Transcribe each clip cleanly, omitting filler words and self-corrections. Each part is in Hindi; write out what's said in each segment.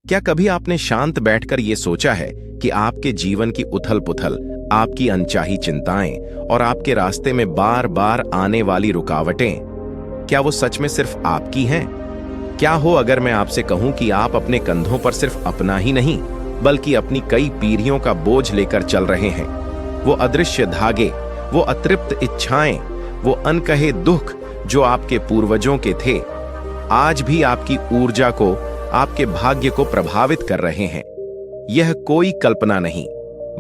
क्या कभी आपने शांत बैठकर ये सोचा है कि आपके जीवन की उथल-पुथल, आपकी अनचाही चिंताएं और आपके रास्ते में बार-बार आने वाली रुकावटें, क्या वो सच में सिर्फ आपकी हैं? क्या हो अगर मैं आपसे कहूं कि आप अपने कंधों पर सिर्फ अपना ही नहीं, बल्कि अपनी कई पीढ़ियों का बोझ लेकर चल रहे हैं? वो अदृश्य धागे, वो अतृप्त इच्छाएं, वो अनकहे दुख जो आपके पूर्वजों के थे, आज भी आपकी ऊर्जा को, आपके भाग्य को प्रभावित कर रहे हैं। यह कोई कल्पना नहीं,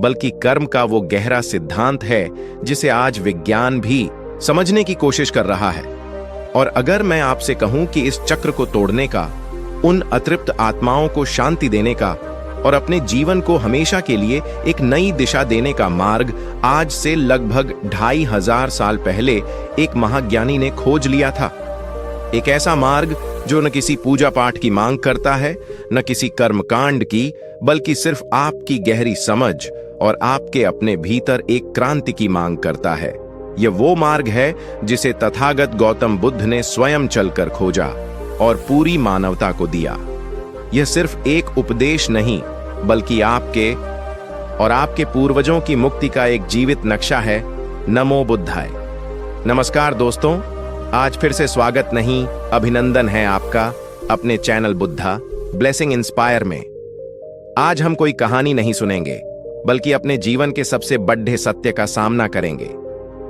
बल्कि कर्म का वो गहरा सिद्धांत है जिसे आज विज्ञान भी समझने की कोशिश कर रहा है। और अगर मैं आपसे कहूं कि इस चक्र को तोड़ने का, उन अतृप्त आत्माओं को शांति देने का और अपने जीवन को हमेशा के लिए एक नई दिशा देने का मार्ग आज से लगभग 2500 साल पहले एक महाज्ञानी ने खोज लिया था। एक ऐसा मार्ग जो न किसी पूजा पाठ की मांग करता है, न किसी कर्मकांड की, बल्कि सिर्फ आपकी गहरी समझ और आपके अपने भीतर एक क्रांति की मांग करता है। यह वो मार्ग है जिसे तथागत गौतम बुद्ध ने स्वयं चलकर खोजा और पूरी मानवता को दिया। यह सिर्फ एक उपदेश नहीं, बल्कि आपके और आपके पूर्वजों की मुक्ति का एक जीवित नक्शा है। नमो बुद्धाय। नमस्कार दोस्तों, आज फिर से स्वागत नहीं, अभिनंदन है आपका अपने चैनल बुद्धा ब्लेसिंग इंस्पायर में। आज हम कोई कहानी नहीं सुनेंगे, बल्कि अपने जीवन के सबसे बड़े सत्य का सामना करेंगे।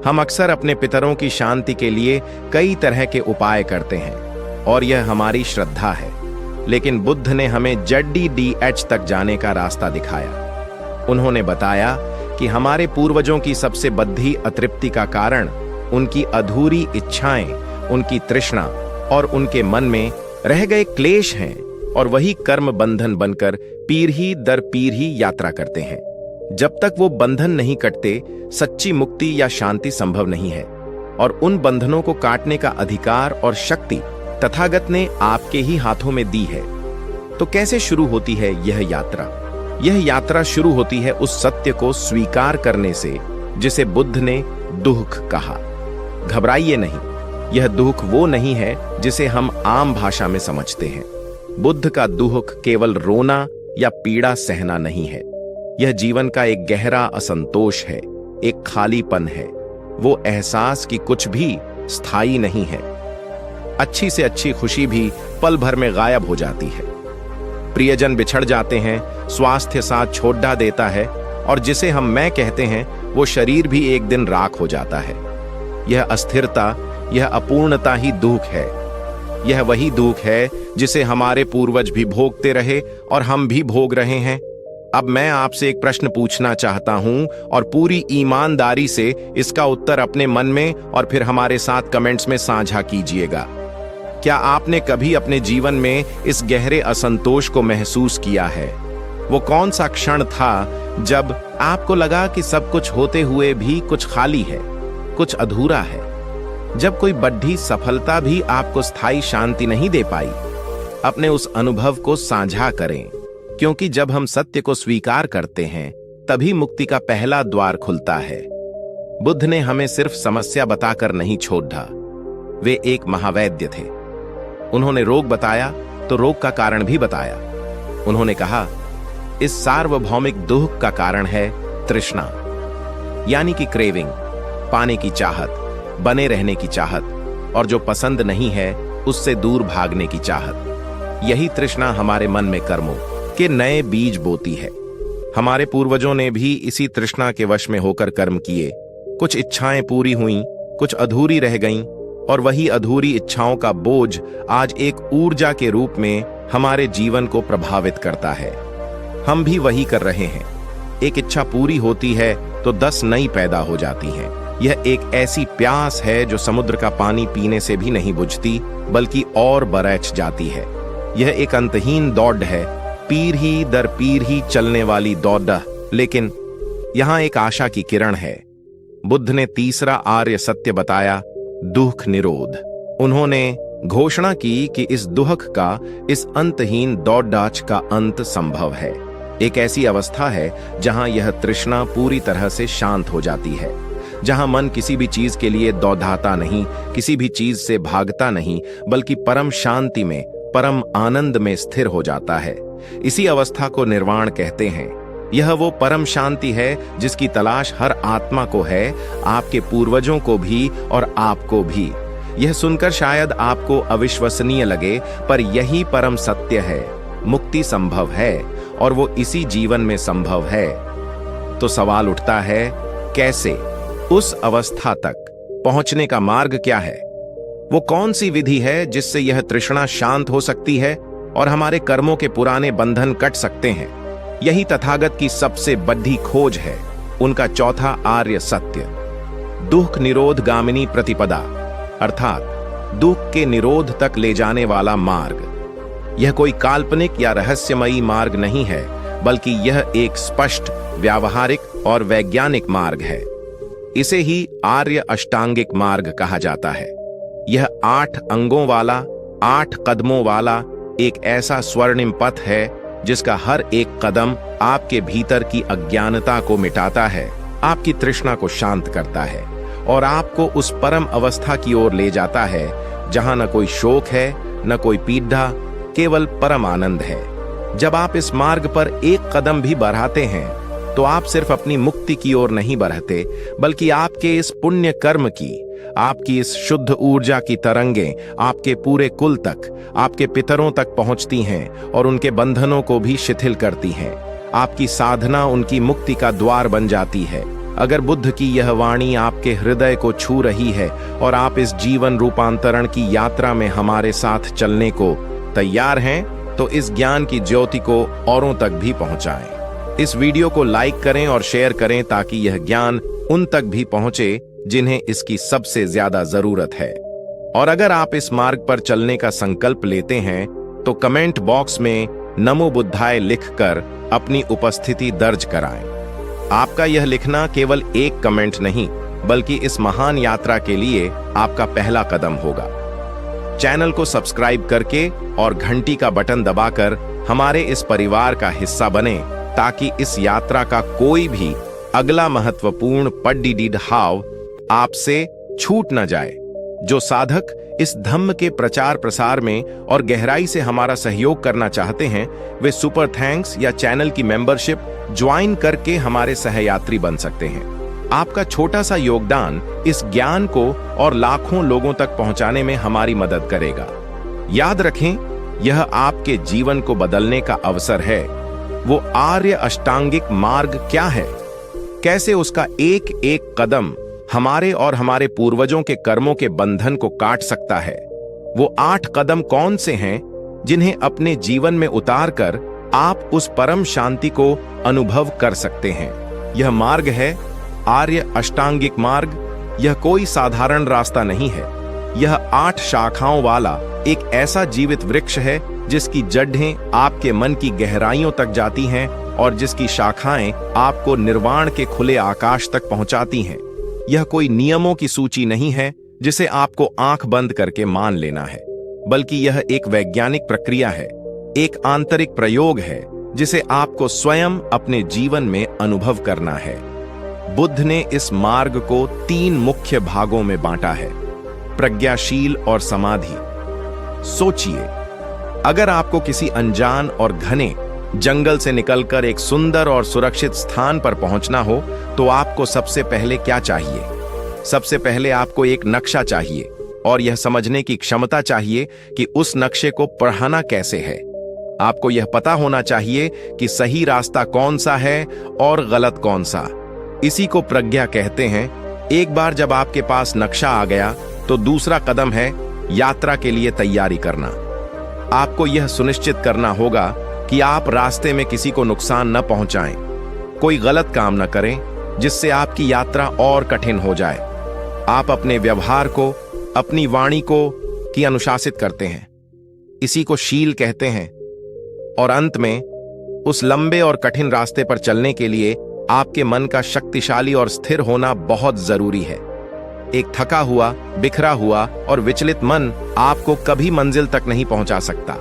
हम अक्सर अपने पितरों की शांति के लिए कई तरह के उपाय करते हैं और यह हमारी श्रद्धा है, लेकिन बुद्ध ने हमें ZDDH तक जाने का रास्ता दिखाया। उन्होंने बताया कि हमारे पूर्वजों की सबसे बद्धी अतृप्ति का कारण उनकी अधूरी इच्छाएं, उनकी तृष्णा और उनके मन में रह गए क्लेश हैं, और वही कर्म बंधन बनकर पीढ़ी दर पीढ़ी यात्रा करते हैं। जब तक वो बंधन नहीं कटते, सच्ची मुक्ति या शांति संभव नहीं है। और उन बंधनों को काटने का अधिकार और शक्ति तथागत ने आपके ही हाथों में दी है। तो कैसे शुरू होती है यह यात्रा? यह यात्रा शुरू होती है उस सत्य को स्वीकार करने से जिसे बुद्ध ने दुख कहा। घबराइए नहीं, यह दुख वो नहीं है जिसे हम आम भाषा में समझते हैं। बुद्ध का दुख केवल रोना या पीड़ा सहना नहीं है। यह जीवन का एक गहरा असंतोष है, एक खालीपन है, वो एहसास कि कुछ भी स्थायी नहीं है। अच्छी से अच्छी खुशी भी पल भर में गायब हो जाती है। प्रियजन बिछड़ जाते हैं, स्वास्थ्य साथ छोड़ देता है, और जिसे हम मैं कहते हैं वो शरीर भी एक दिन राख हो जाता है। यह अस्थिरता, यह अपूर्णता ही दुख है। यह वही दुख है जिसे हमारे पूर्वज भी भोगते रहे और हम भी भोग रहे हैं। अब मैं आपसे एक प्रश्न पूछना चाहता हूं, और पूरी ईमानदारी से इसका उत्तर अपने मन में और फिर हमारे साथ कमेंट्स में साझा कीजिएगा। क्या आपने कभी अपने जीवन में इस गहरे असंतोष को महसूस किया है? वो कौन सा क्षण था जब आपको लगा कि सब कुछ होते हुए भी कुछ खाली है, कुछ अधूरा है? जब कोई बड़ी सफलता भी आपको स्थायी शांति नहीं दे पाई? अपने उस अनुभव को साझा करें, क्योंकि जब हम सत्य को स्वीकार करते हैं, तभी मुक्ति का पहला द्वार खुलता है। बुद्ध ने हमें सिर्फ समस्या बताकर नहीं छोड़ा, वे एक महावैद्य थे। उन्होंने रोग बताया तो रोग का कारण भी बताया। उन्होंने कहा, इस सार्वभौमिक दुख का कारण है तृष्णा, यानी कि क्रेविंग, पाने की चाहत, बने रहने की चाहत, और जो पसंद नहीं है उससे दूर भागने की चाहत। यही तृष्णा हमारे मन में कर्मों के नए बीज बोती है। हमारे पूर्वजों ने भी इसी तृष्णा के वश में होकर कर्म किए। कुछ इच्छाएं पूरी हुईं, कुछ अधूरी रह गईं, और वही अधूरी इच्छाओं का बोझ आज एक ऊर्जा के रूप में हमारे जीवन को प्रभावित करता है। हम भी वही कर रहे हैं। एक इच्छा पूरी होती है तो 10 नई पैदा हो जाती हैं। यह एक ऐसी प्यास है जो समुद्र का पानी पीने से भी नहीं बुझती, बल्कि और बरैच जाती है। यह एक अंतहीन दौड़ है, पीढ़ी दर पीढ़ी चलने वाली दौड़। लेकिन यहां एक आशा की किरण है। बुद्ध ने तीसरा आर्य सत्य बताया, दुख निरोध। उन्होंने घोषणा की कि इस दुख का, इस अंतहीन दौड़-डाच का अंत संभव है। एक ऐसी अवस्था है जहां यह तृष्णा पूरी तरह से शांत हो जाती है, जहां मन किसी भी चीज के लिए दौड़ाता नहीं, किसी भी चीज से भागता नहीं, बल्कि परम शांति में, परम आनंद में स्थिर हो जाता है। इसी अवस्था को निर्वाण कहते हैं। यह वो परम शांति है जिसकी तलाश हर आत्मा को है, आपके पूर्वजों को भी और आपको भी। यह सुनकर शायद आपको अविश्वसनीय लगे, पर यही परम सत्य है। मुक्ति संभव है और वो इसी जीवन में संभव है। तो सवाल उठता है, कैसे? उस अवस्था तक पहुंचने का मार्ग क्या है? वो कौन सी विधि है जिससे यह तृष्णा शांत हो सकती है और हमारे कर्मों के पुराने बंधन कट सकते हैं? यही तथागत की सबसे बड़ी खोज है, उनका चौथा आर्य सत्य, दुख निरोध गामिनी प्रतिपदा, अर्थात दुख के निरोध तक ले जाने वाला मार्ग। यह कोई काल्पनिक या रहस्यमयी मार्ग नहीं है, बल्कि यह एक स्पष्ट, व्यावहारिक और वैज्ञानिक मार्ग है। इसे ही आर्य अष्टांगिक मार्ग कहा जाता है। यह 8 अंगों वाला, 8 कदमों वाला एक ऐसा स्वर्णिम पथ है जिसका हर एक कदम आपके भीतर की अज्ञानता को मिटाता है, आपकी तृष्णा को शांत करता है और आपको उस परम अवस्था की ओर ले जाता है जहां न कोई शोक है, न कोई पीड़ा, केवल परम आनंद है। जब आप इस मार्ग पर एक कदम भी बढ़ाते हैं तो आप सिर्फ अपनी मुक्ति की ओर नहीं बढ़ते, बल्कि आपके इस पुण्य कर्म की, आपकी इस शुद्ध ऊर्जा की तरंगें आपके पूरे कुल तक, आपके पितरों तक पहुंचती हैं और उनके बंधनों को भी शिथिल करती हैं। आपकी साधना उनकी मुक्ति का द्वार बन जाती है। अगर बुद्ध की यह वाणी आपके हृदय को छू रही है और आप इस जीवन रूपांतरण की यात्रा में हमारे साथ चलने को तैयार हैं, तो इस ज्ञान की ज्योति को औरों तक भी पहुंचाएं। इस वीडियो को लाइक करें और शेयर करें ताकि यह ज्ञान उन तक भी पहुंचे जिन्हें इसकी सबसे ज्यादा जरूरत है। और अगर आप इस मार्ग पर चलने का संकल्प लेते हैं तो कमेंट बॉक्स में नमो बुद्धाय लिखकर अपनी उपस्थिति दर्ज कराएं। आपका यह लिखना केवल एक कमेंट नहीं, बल्कि इस महान यात्रा के लिए आपका पहला कदम होगा। चैनल को सब्सक्राइब करके और घंटी का बटन दबाकर हमारे इस परिवार का हिस्सा बने, ताकि इस यात्रा का कोई भी अगला महत्वपूर्ण पड्डीडीड हाव आपसे छूट न जाए। जो साधक इस धम्म के प्रचार प्रसार में और गहराई से हमारा सहयोग करना चाहते हैं, वे सुपर थैंक्स या चैनल की मेंबरशिप ज्वाइन करके हमारे सहयात्री बन सकते हैं। आपका छोटा सा योगदान इस ज्ञान को और लाखों लोगों तक पहुंचाने में हमारी मदद करेगा। याद रखें, यह आपके जीवन को बदलने का अवसर है। वो आर्य अष्टांगिक मार्ग क्या है? कैसे उसका एक एक कदम हमारे और हमारे पूर्वजों के कर्मों के बंधन को काट सकता है? वो 8 कदम कौन से हैं जिन्हें अपने जीवन में उतारकर आप उस परम शांति को अनुभव कर सकते हैं? यह मार्ग है आर्य अष्टांगिक मार्ग। यह कोई साधारण रास्ता नहीं है। यह 8 शाखाओं वाला एक ऐसा जीवित वृक्ष है जिसकी जड़ें आपके मन की गहराइयों तक जाती हैं और जिसकी शाखाएं आपको निर्वाण के खुले आकाश तक पहुंचाती हैं। यह कोई नियमों की सूची नहीं है जिसे आपको आंख बंद करके मान लेना है, बल्कि यह एक वैज्ञानिक प्रक्रिया है, एक आंतरिक प्रयोग है जिसे आपको स्वयं अपने जीवन में अनुभव करना है। बुद्ध ने इस मार्ग को 3 मुख्य भागों में बांटा है, प्रज्ञाशील और समाधि। सोचिए, अगर आपको किसी अनजान और घने जंगल से निकलकर एक सुंदर और सुरक्षित स्थान पर पहुंचना हो, तो आपको सबसे पहले क्या चाहिए? सबसे पहले आपको एक नक्शा चाहिए और यह समझने की क्षमता चाहिए कि उस नक्शे को पढ़ना कैसे है। आपको यह पता होना चाहिए कि सही रास्ता कौन सा है और गलत कौन सा। इसी को प्रज्ञा कहते हैं। एक बार जब आपके पास नक्शा आ गया, तो दूसरा कदम है यात्रा के लिए तैयारी करना। आपको यह सुनिश्चित करना होगा कि आप रास्ते में किसी को नुकसान न पहुंचाएं, कोई गलत काम न करें जिससे आपकी यात्रा और कठिन हो जाए। आप अपने व्यवहार को, अपनी वाणी को की अनुशासित करते हैं, इसी को शील कहते हैं। और अंत में उस लंबे और कठिन रास्ते पर चलने के लिए आपके मन का शक्तिशाली और स्थिर होना बहुत जरूरी है। एक थका हुआ, बिखरा हुआ और विचलित मन आपको कभी मंजिल तक नहीं पहुंचा सकता।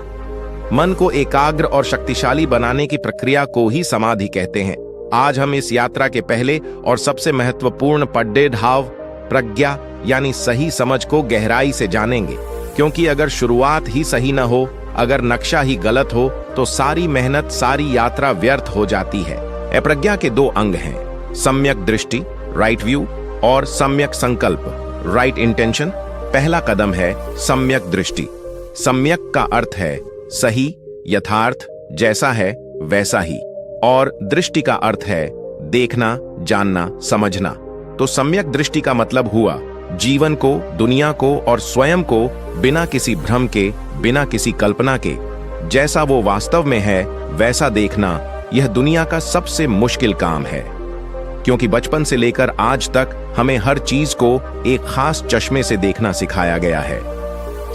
मन को एकाग्र और शक्तिशाली बनाने की प्रक्रिया को ही समाधि कहते हैं। आज हम इस यात्रा के पहले और सबसे महत्वपूर्ण पड्डे ढाव, प्रज्ञा यानी सही समझ को गहराई से जानेंगे, क्योंकि अगर शुरुआत ही सही न हो, अगर नक्शा ही गलत हो तो सारी मेहनत, सारी यात्रा व्यर्थ हो जाती है। अप्रज्ञा के दो अंग हैं, सम्यक दृष्टि राइट व्यू और सम्यक संकल्प राइट इंटेंशन। पहला कदम है सम्यक दृष्टि। सम्यक का अर्थ है सही, यथार्थ, जैसा है वैसा ही, और दृष्टि का अर्थ है देखना, जानना, समझना। तो सम्यक दृष्टि का मतलब हुआ जीवन को, दुनिया को और स्वयं को बिना किसी भ्रम के, बिना किसी कल्पना के, जैसा वो वास्तव में है वैसा देखना। यह दुनिया का सबसे मुश्किल काम है, क्योंकि बचपन से लेकर आज तक हमें हर चीज को एक खास चश्मे से देखना सिखाया गया है।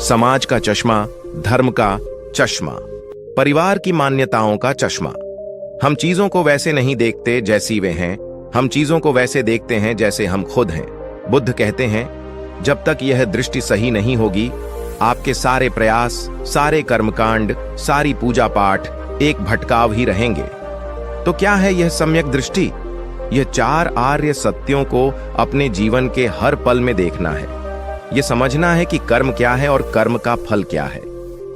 समाज का चश्मा, धर्म का चश्मा, परिवार की मान्यताओं का चश्मा। हम चीजों को वैसे नहीं देखते जैसी वे हैं, हम चीजों को वैसे देखते हैं जैसे हम खुद हैं। बुद्ध कहते हैं, जब तक यह दृष्टि सही नहीं होगी, आपके सारे प्रयास, सारे कर्मकांड, सारी पूजा पाठ एक भटकाव ही रहेंगे। तो क्या है यह सम्यक दृष्टि? यह 4 आर्य सत्यों को अपने जीवन के हर पल में देखना है। यह समझना है कि कर्म क्या है और कर्म का फल क्या है।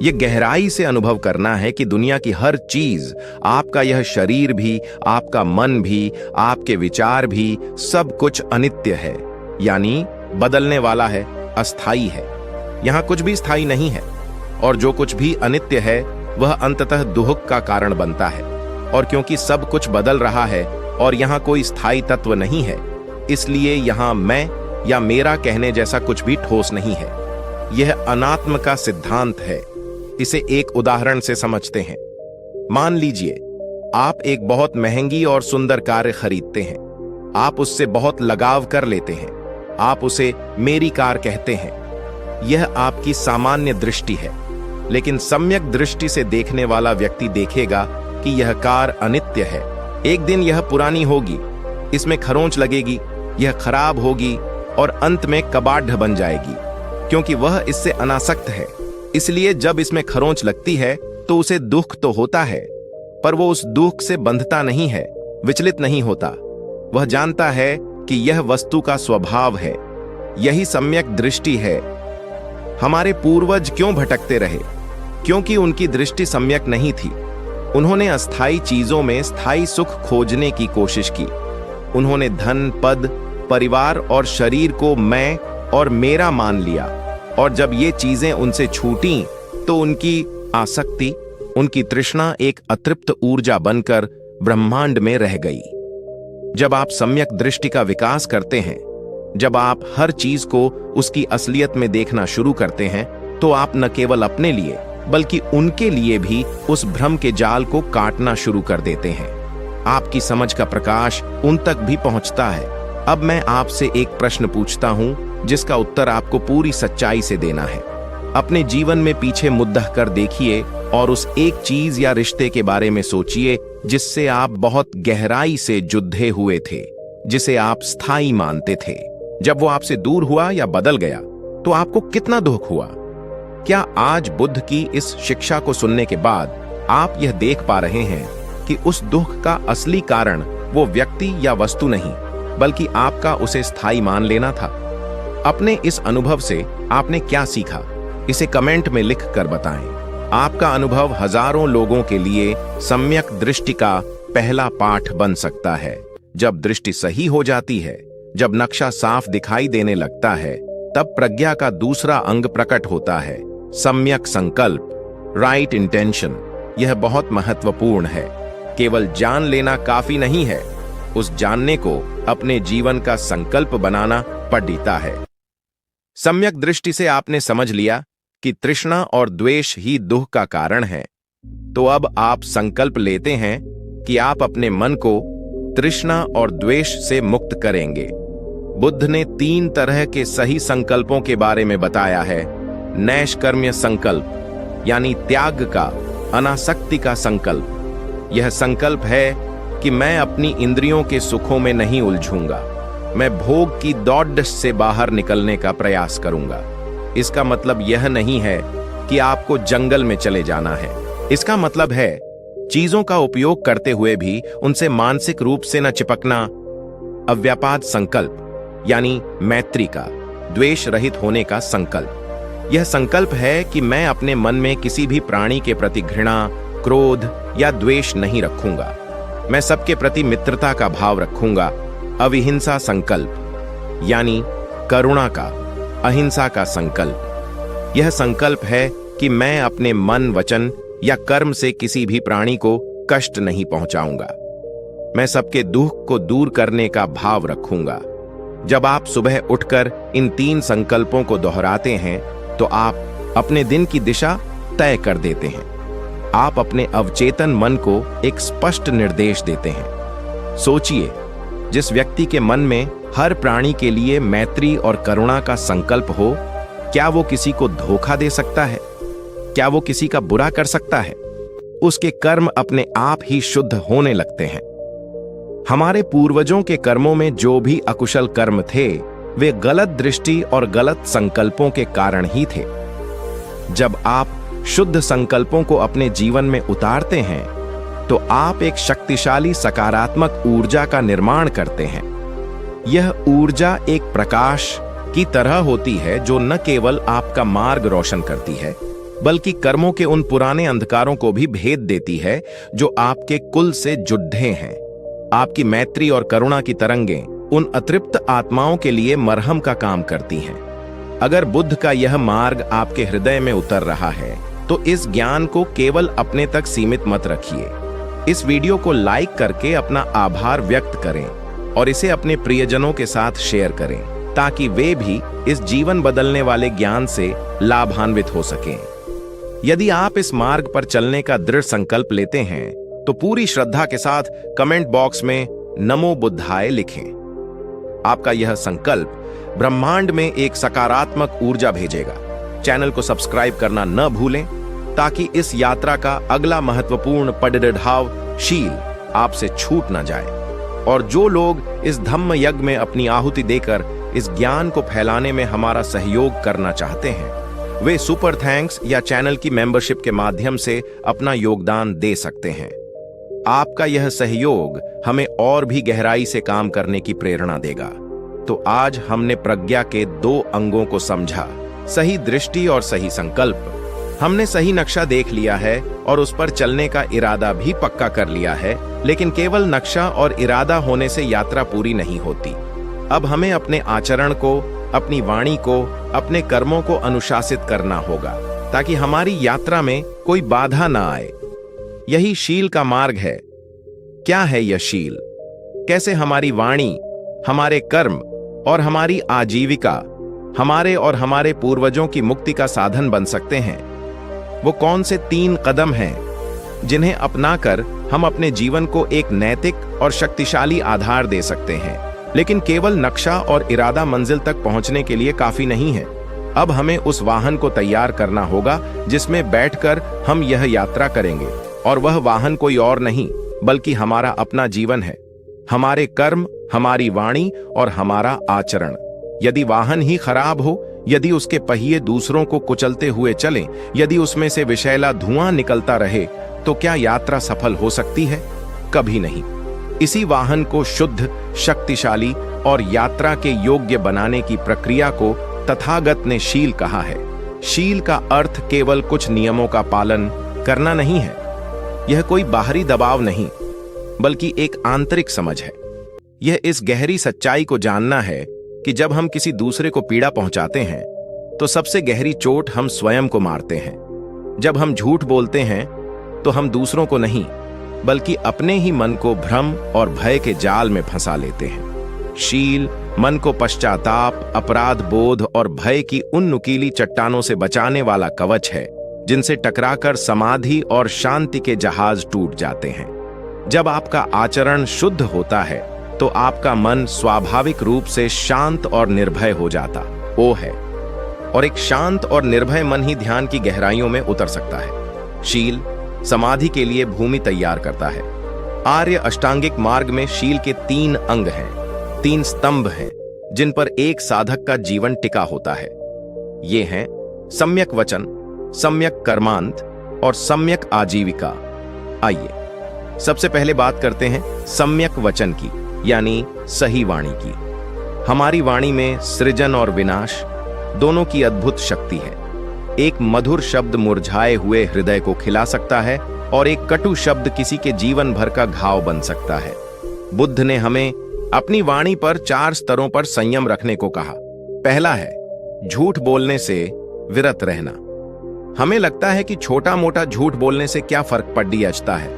यह गहराई से अनुभव करना है कि दुनिया की हर चीज, आपका यह शरीर भी, आपका मन भी, आपके विचार भी, सब कुछ अनित्य है, यानी बदलने वाला है, अस्थाई है। यहां कुछ भी स्थायी नहीं है, और जो कुछ भी अनित्य है वह अंततः दुख का कारण बनता है। और क्योंकि सब कुछ बदल रहा है और यहां कोई स्थायी तत्व नहीं है, इसलिए यहां मैं या मेरा कहने जैसा कुछ भी ठोस नहीं है। यह अनात्म का सिद्धांत है। इसे एक उदाहरण से समझते हैं। मान लीजिए आप एक बहुत महंगी और सुंदर कार खरीदते हैं। आप उससे बहुत लगाव कर लेते हैं। आप उसे मेरी कार कहते हैं। यह आपकी सामान्य दृष्टि है, लेकिन सम्यक दृष्टि से देखने वाला व्यक्ति देखेगा कि यह कार अनित्य है। एक दिन यह पुरानी होगी, इसमें खरोंच लगेगी, यह खराब होगी और अंत में कबाड़ बन जाएगी, क्योंकि वह इससे अनासक्त है। इसलिए जब इसमें खरोंच लगती है तो उसे दुख तो होता है, पर वो उस दुख से बंधता नहीं है, विचलित नहीं होता। वह जानता है कि यह वस्तु का स्वभाव है। यही सम्यक दृष्टि है। हमारे पूर्वज क्यों भटकते रहे? क्योंकि उनकी दृष्टि सम्यक नहीं थी। उन्होंने अस्थायी चीजों में स्थायी सुख खोजने की कोशिश की। उन्होंने धन, पद, परिवार और शरीर को मैं और मेरा मान लिया, और जब ये चीजें उनसे छूटीं तो उनकी आसक्ति, उनकी तृष्णा एक अतृप्त ऊर्जा बनकर ब्रह्मांड में रह गई। जब आप सम्यक दृष्टि का विकास करते हैं, जब आप हर चीज को उसकी असलियत में देखना शुरू करते हैं, तो आप न केवल अपने लिए बल्कि उनके लिए भी उस भ्रम के जाल को काटना शुरू कर देते हैं। आपकी समझ का प्रकाश उन तक भी पहुंचता है। अब मैं आपसे एक प्रश्न पूछता हूं, जिसका उत्तर आपको पूरी सच्चाई से देना है। अपने जीवन में पीछे मुद्दा कर देखिए और उस एक चीज या रिश्ते के बारे में सोचिए जिससे आप बहुत गहराई से जुद्धे हुए थे, जिसे आप स्थायी मानते थे। जब वो आपसे दूर हुआ या बदल गया तो आपको कितना दुख हुआ? क्या आज बुद्ध की इस शिक्षा को सुनने के बाद आप यह देख पा रहे हैं कि उस दुख का असली कारण वो व्यक्ति या वस्तु नहीं, बल्कि आपका उसे स्थायी मान लेना था? अपने इस अनुभव से आपने क्या सीखा? इसे कमेंट में लिख कर बताएं। आपका अनुभव हजारों लोगों के लिए सम्यक दृष्टि का पहला पाठ बन सकता है। जब दृष्टि सही हो जाती है, जब नक्शा साफ दिखाई देने लगता है, तब प्रज्ञा का दूसरा अंग प्रकट होता है, सम्यक संकल्प, राइट इंटेंशन। यह बहुत महत्वपूर्ण है। केवल जान लेना काफी नहीं है, उस जानने को अपने जीवन का संकल्प बनाना पड़ता है। सम्यक दृष्टि से आपने समझ लिया कि तृष्णा और द्वेष ही दुख का कारण है। तो अब आप संकल्प लेते हैं कि आप अपने मन को तृष्णा और द्वेष से मुक्त करेंगे। बुद्ध ने 3 तरह के सही संकल्पों के बारे में बताया है। नैष्कर्म्य संकल्प यानी त्याग का, अनासक्ति का संकल्प। यह संकल्प है कि मैं अपनी इंद्रियों के सुखों में नहीं उलझूंगा, मैं भोग की दौड़ से बाहर निकलने का प्रयास करूंगा। इसका मतलब यह नहीं है कि आपको जंगल में चले जाना है। इसका मतलब है चीजों का उपयोग करते हुए भी उनसे मानसिक रूप से न चिपकना। अव्यापाद संकल्प यानी मैत्री का, द्वेष रहित होने का संकल्प। यह संकल्प है कि मैं अपने मन में किसी भी प्राणी के प्रति घृणा, क्रोध या द्वेष नहीं रखूंगा। मैं सबके प्रति मित्रता का भाव रखूंगा। अविहिंसा संकल्प यानी करुणा का, अहिंसा का संकल्प। यह संकल्प है कि मैं अपने मन, वचन या कर्म से किसी भी प्राणी को कष्ट नहीं पहुंचाऊंगा। मैं सबके दुख को दूर करने का भाव रखूंगा। जब आप सुबह उठकर इन 3 संकल्पों को दोहराते हैं तो आप अपने दिन की दिशा तय कर देते हैं। आप अपने अवचेतन मन को एक स्पष्ट निर्देश देते हैं। सोचिए, जिस व्यक्ति के मन में हर प्राणी के लिए मैत्री और करुणा का संकल्प हो, क्या वो किसी को धोखा दे सकता है? क्या वो किसी का बुरा कर सकता है? उसके कर्म अपने आप ही शुद्ध होने लगते हैं। हमारे पूर्वजों के कर्मों में जो भी अकुशल कर्म थे, वे गलत दृष्टि और गलत संकल्पों के कारण ही थे। जब आप शुद्ध संकल्पों को अपने जीवन में उतारते हैं, तो आप एक शक्तिशाली सकारात्मक ऊर्जा का निर्माण करते हैं। यह ऊर्जा एक प्रकाश की तरह होती है जो न केवल आपका मार्ग रोशन करती है, बल्कि कर्मों के उन पुराने अंधकारों को भी भेद देती है जो आपके कुल से जुड़े हैं। आपकी मैत्री और करुणा की तरंगें उन अतृप्त आत्माओं के लिए मरहम का काम करती हैं। अगर बुद्ध का यह मार्ग आपके हृदय में उतर रहा है, तो इस ज्ञान को केवल अपने तक सीमित मत रखिए। इस वीडियो को लाइक करके अपना आभार व्यक्त करें और इसे अपने प्रियजनों के साथ शेयर करें, ताकि वे भी इस जीवन बदलने वाले ज्ञान से लाभान्वित हो सकें। यदि आप इस मार्ग पर चलने का दृढ़ संकल्प लेते हैं, तो पूरी श्रद्धा के साथ कमेंट बॉक्स में नमो बुद्धाय लिखें। आपका यह संकल्प ब्रह्मांड में एक सकारात्मक ऊर्जा भेजेगा। चैनल को सब्सक्राइब करना न भूलें, ताकि इस यात्रा का अगला महत्वपूर्ण पड़ाव शील आपसे छूट न जाए। और जो लोग इस धम्म यज्ञ में अपनी आहुति देकर इस ज्ञान को फैलाने में हमारा सहयोग करना चाहते हैं, वे सुपर थैंक्स या चैनल की मेंबरशिप के माध्यम से अपना योगदान दे सकते हैं। आपका यह सहयोग हमें और भी गहराई से काम करने की प्रेरणा देगा। तो आज हमने प्रज्ञा के 2 अंगों को समझा, सही दृष्टि और सही संकल्प। हमने सही नक्शा देख लिया है और उस पर चलने का इरादा भी पक्का कर लिया है, लेकिन केवल नक्शा और इरादा होने से यात्रा पूरी नहीं होती। अब हमें अपने आचरण को, अपनी वाणी को, अपने कर्मों को अनुशासित करना होगा, ताकि हमारी यात्रा में कोई बाधा ना आए। यही शील का मार्ग है। क्या है यह शील? कैसे हमारी वाणी, हमारे कर्म और हमारी आजीविका हमारे और हमारे पूर्वजों की मुक्ति का साधन बन सकते हैं? वो कौन से 3 कदम हैं जिन्हें अपनाकर हम अपने जीवन को एक नैतिक और शक्तिशाली आधार दे सकते हैं? लेकिन केवल नक्शा और इरादा मंजिल तक पहुंचने के लिए काफी नहीं है। अब हमें उस वाहन को तैयार करना होगा जिसमें बैठकर हम यह यात्रा करेंगे। और वह वाहन कोई और नहीं, बल्कि हमारा अपना जीवन है। हमारे कर्म, हमारी वाणी और हमारा आचरण। यदि वाहन ही खराब हो, यदि उसके पहिए दूसरों को कुचलते हुए चलें, यदि उसमें से विषैला धुआं निकलता रहे, तो क्या यात्रा सफल हो सकती है? कभी नहीं। इसी वाहन को शुद्ध, शक्तिशाली और यात्रा के योग्य बनाने की प्रक्रिया को तथागत ने शील कहा है। शील का अर्थ केवल कुछ नियमों का पालन करना नहीं है। यह कोई बाहरी दबाव नहीं, बल्कि एक आंतरिक समझ है। यह इस गहरी सच्चाई को जानना है कि जब हम किसी दूसरे को पीड़ा पहुंचाते हैं, तो सबसे गहरी चोट हम स्वयं को मारते हैं। जब हम झूठ बोलते हैं, तो हम दूसरों को नहीं, बल्कि अपने ही मन को भ्रम और भय के जाल में फंसा लेते हैं। शील मन को पश्चाताप, अपराध बोध और भय की उन नुकीली चट्टानों से बचाने वाला कवच है, जिनसे टकराकर समाधि और शांति के जहाज टूट जाते हैं। जब आपका आचरण शुद्ध होता है, तो आपका मन स्वाभाविक रूप से शांत और निर्भय हो जाता है। और एक शांत और निर्भय मन ही ध्यान की गहराइयों में उतर सकता है। शील समाधि के लिए भूमि तैयार करता है। आर्य अष्टांगिक मार्ग में शील के 3 अंग हैं, 3 स्तंभ हैं, जिन पर एक साधक का जीवन टिका होता है। ये हैं सम्यक वचन, सम्यक कर्मांत और सम्यक आजीविका। आइए सबसे पहले बात करते हैं सम्यक वचन की, यानी सही वाणी की। हमारी वाणी में सृजन और विनाश दोनों की अद्भुत शक्ति है। एक मधुर शब्द मुरझाए हुए हृदय को खिला सकता है और एक कटु शब्द किसी के जीवन भर का घाव बन सकता है। बुद्ध ने हमें अपनी वाणी पर 4 स्तरों पर संयम रखने को कहा। पहला है झूठ बोलने से विरत रहना। हमें लगता है कि छोटा मोटा झूठ बोलने से क्या फर्क पड़ता है,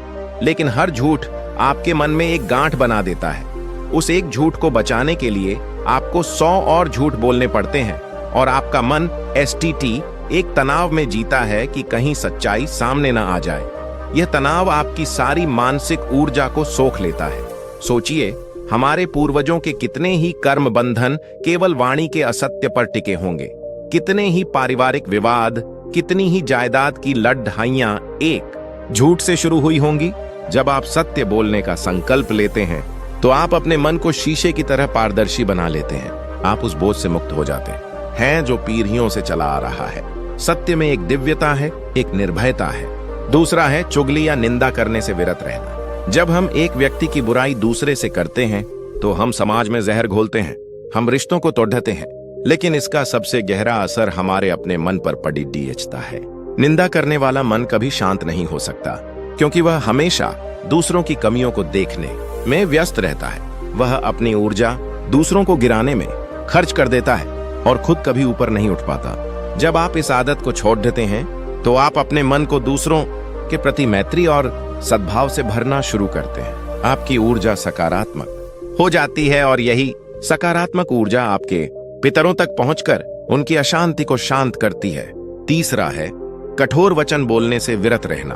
लेकिन हर झूठ आपके मन में एक गांठ बना देता है। उस एक झूठ को बचाने के लिए आपको 100 और झूठ बोलने पड़ते हैं और आपका मन STT एक तनाव में जीता है कि कहीं सच्चाई सामने ना आ जाए। यह तनाव आपकी सारी मानसिक ऊर्जा को सोख लेता है। सोचिए, हमारे पूर्वजों के कितने ही कर्म बंधन केवल वाणी के असत्य पर टिके होंगे। कितने ही पारिवारिक विवाद, कितनी ही जायदाद की लड़ाइयां एक झूठ से शुरू हुई होंगी। जब आप सत्य बोलने का संकल्प लेते हैं तो आप अपने मन को शीशे की तरह पारदर्शी बना लेते हैं। आप उस बोझ से मुक्त हो जाते हैं जो पीढ़ियों से चला आ रहा है। सत्य में एक दिव्यता है, एक निर्भयता है। दूसरा है चुगली या निंदा करने से विरत रहना। जब हम एक व्यक्ति की बुराई दूसरे से करते हैं तो हम समाज में जहर घोलते हैं, हम रिश्तों को तोड़ते हैं, लेकिन इसका सबसे गहरा असर हमारे अपने मन पर पड़ता है। निंदा करने वाला मन कभी शांत नहीं हो सकता, क्योंकि वह हमेशा दूसरों की कमियों को देखने में व्यस्त रहता है। वह अपनी ऊर्जा दूसरों को गिराने में खर्च कर देता है और खुद कभी ऊपर नहीं उठ पाता। जब आप इस आदत को छोड़ देते हैं तो आप अपने मन को दूसरों के प्रति मैत्री और सद्भाव से भरना शुरू करते हैं। आपकी ऊर्जा सकारात्मक हो जाती है और यही सकारात्मक ऊर्जा आपके पितरों तक पहुंचकर उनकी अशांति को शांत करती है। तीसरा है कठोर वचन बोलने से विरत रहना।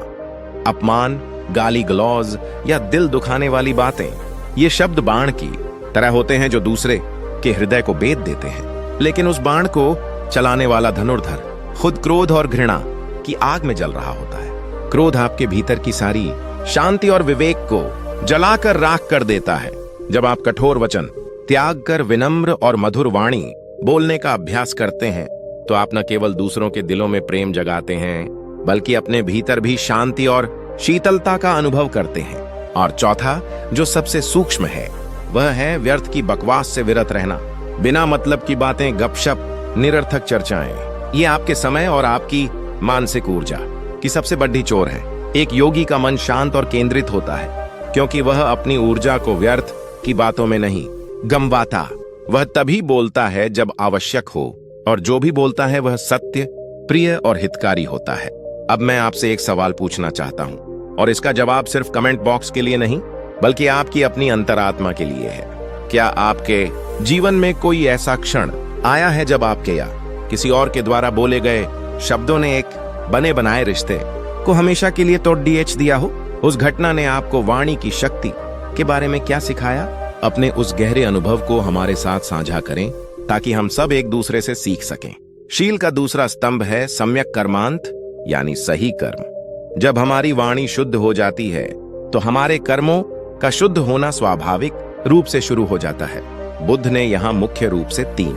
अपमान, गाली गलौज या दिल दुखाने वाली बातें, ये शब्द बाण की तरह होते हैं जो दूसरे के हृदय को बेध देते हैं। लेकिन उस बाण को चलाने वाला धनुर्धर खुद क्रोध और घृणा की आग में जल रहा होता है। क्रोध आपके भीतर की सारी शांति और विवेक को जलाकर राख कर देता है। जब आप कठोर वचन त्याग कर विनम्र और मधुर वाणी बोलने का अभ्यास करते हैं तो आप न केवल दूसरों के दिलों में प्रेम जगाते हैं, बल्कि अपने भीतर भी शांति और शीतलता का अनुभव करते हैं। और चौथा, जो सबसे सूक्ष्म है, वह है व्यर्थ की बकवास से विरत रहना। बिना मतलब की बातें, गपशप, निरर्थक चर्चाएं, ये आपके समय और आपकी मानसिक ऊर्जा की सबसे बड़ी चोर है। एक योगी का मन शांत और केंद्रित होता है, क्योंकि वह अपनी ऊर्जा को व्यर्थ की बातों में नहीं गंवाता। वह तभी बोलता है जब आवश्यक हो, और जो भी बोलता है वह सत्य, प्रिय और हितकारी होता है। अब मैं आपसे एक सवाल पूछना चाहता हूं, और इसका जवाब सिर्फ कमेंट बॉक्स के लिए नहीं, बल्कि आपकी अपनी अंतरात्मा के लिए है। क्या आपके जीवन में कोई ऐसा क्षण आया है जब आपके या किसी और के द्वारा बोले गए शब्दों ने एक बने बनाए रिश्ते को हमेशा के लिए तोड़ दिया हो? उस घटना ने आपको वाणी की शक्ति के बारे में क्या सिखाया? अपने उस गहरे अनुभव को हमारे साथ साझा करें, ताकि हम सब एक दूसरे से सीख सकें। शील का दूसरा स्तंभ है सम्यक कर्मांत, यानी सही कर्म। जब हमारी वाणी शुद्ध हो जाती है तो हमारे कर्मों का शुद्ध होना स्वाभाविक रूप से शुरू हो जाता है। बुद्ध ने यहाँ मुख्य रूप से 3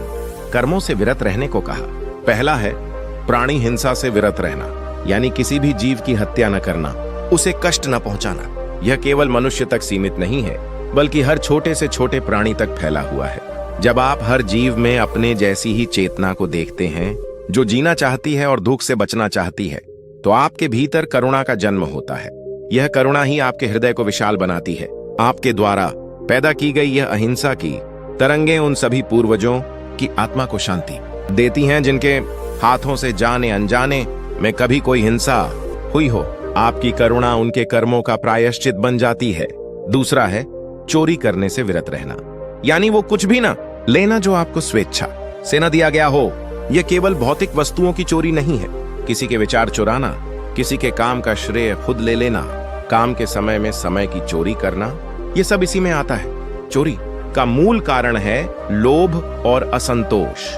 कर्मों से विरत रहने को कहा। पहला है प्राणी हिंसा से विरत रहना, यानी किसी भी जीव की हत्या न करना, उसे कष्ट न पहुंचाना। यह केवल मनुष्य तक सीमित नहीं है, बल्कि हर छोटे से छोटे प्राणी तक फैला हुआ है। जब आप हर जीव में अपने जैसी ही चेतना को देखते हैं, जो जीना चाहती है और दुख से बचना चाहती है, तो आपके भीतर करुणा का जन्म होता है। यह करुणा ही आपके हृदय को विशाल बनाती है। आपके द्वारा पैदा की गई यह अहिंसा की तरंगें उन सभी पूर्वजों की आत्मा को शांति देती हैं जिनके हाथों से जाने अनजाने में कभी कोई हिंसा हुई हो। आपकी करुणा उनके कर्मों का प्रायश्चित बन जाती है। दूसरा है चोरी करने से विरत रहना, यानी वो कुछ भी ना लेना जो आपको स्वेच्छा से न दिया गया हो। यह केवल भौतिक वस्तुओं की चोरी नहीं है। किसी के विचार चुराना, किसी के काम का श्रेय खुद ले लेना, काम के समय में समय की चोरी करना, ये सब इसी में आता है। चोरी का मूल कारण है लोभ और असंतोष।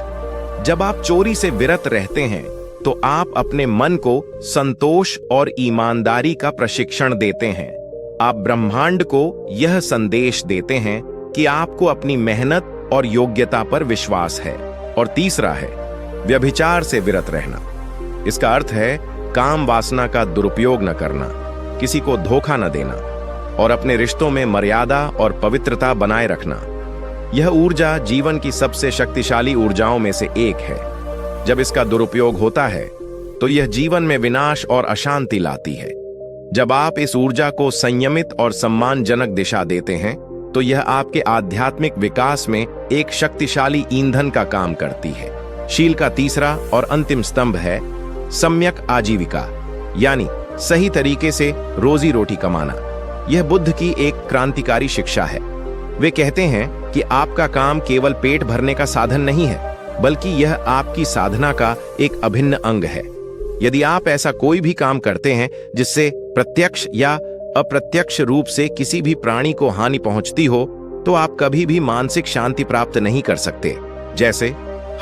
जब आप चोरी से विरत रहते हैं तो आप अपने मन को संतोष और ईमानदारी का प्रशिक्षण देते हैं। आप ब्रह्मांड को यह संदेश देते हैं कि आपको अपनी मेहनत और योग्यता पर विश्वास है। और तीसरा है व्यभिचार से विरत रहना। इसका अर्थ है काम वासना का दुरुपयोग न करना, किसी को धोखा न देना और अपने रिश्तों में मर्यादा और पवित्रता बनाए रखना। यह ऊर्जा जीवन की सबसे शक्तिशाली ऊर्जाओं में से एक है। जब इसका दुरुपयोग होता है तो यह जीवन में विनाश और अशांति लाती है। जब आप इस ऊर्जा को संयमित और सम्मानजनक दिशा देते हैं तो यह आपके आध्यात्मिक विकास में एक शक्तिशाली ईंधन का काम करती है। शील का तीसरा और अंतिम स्तंभ है सम्यक आजीविका, यानी सही तरीके से रोजी रोटी कमाना। यह बुद्ध की एक क्रांतिकारी शिक्षा है। वे कहते हैं कि आपका काम केवल पेट भरने का साधन नहीं है, बल्कि यह आपकी साधना का एक अभिन्न अंग है। यदि आप ऐसा कोई भी काम करते हैं जिससे प्रत्यक्ष या अप्रत्यक्ष रूप से किसी भी प्राणी को हानि पहुंचती हो, तो आप कभी भी मानसिक शांति प्राप्त नहीं कर सकते। जैसे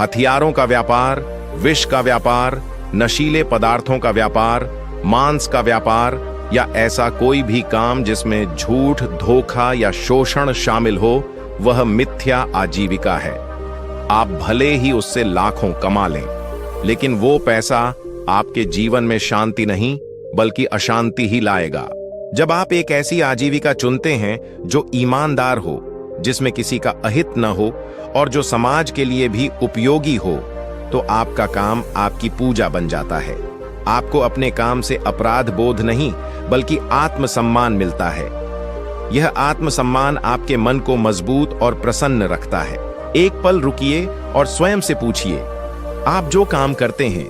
हथियारों का व्यापार, विष का व्यापार, नशीले पदार्थों का व्यापार, मांस का व्यापार, या ऐसा कोई भी काम जिसमें झूठ, धोखा या शोषण शामिल हो, वह मिथ्या आजीविका है। आप भले ही उससे लाखों कमा लें, लेकिन वो पैसा आपके जीवन में शांति नहीं बल्कि अशांति ही लाएगा। जब आप एक ऐसी आजीविका चुनते हैं जो ईमानदार हो, जिसमें किसी का अहित न हो और जो समाज के लिए भी उपयोगी हो, तो आपका काम आपकी पूजा बन जाता है। आपको अपने काम से अपराध बोध नहीं बल्कि आत्मसम्मान मिलता है। यह आत्मसम्मान आपके मन को मजबूत और प्रसन्न रखता है। एक पल रुकिए और स्वयं से पूछिए, आप जो काम करते हैं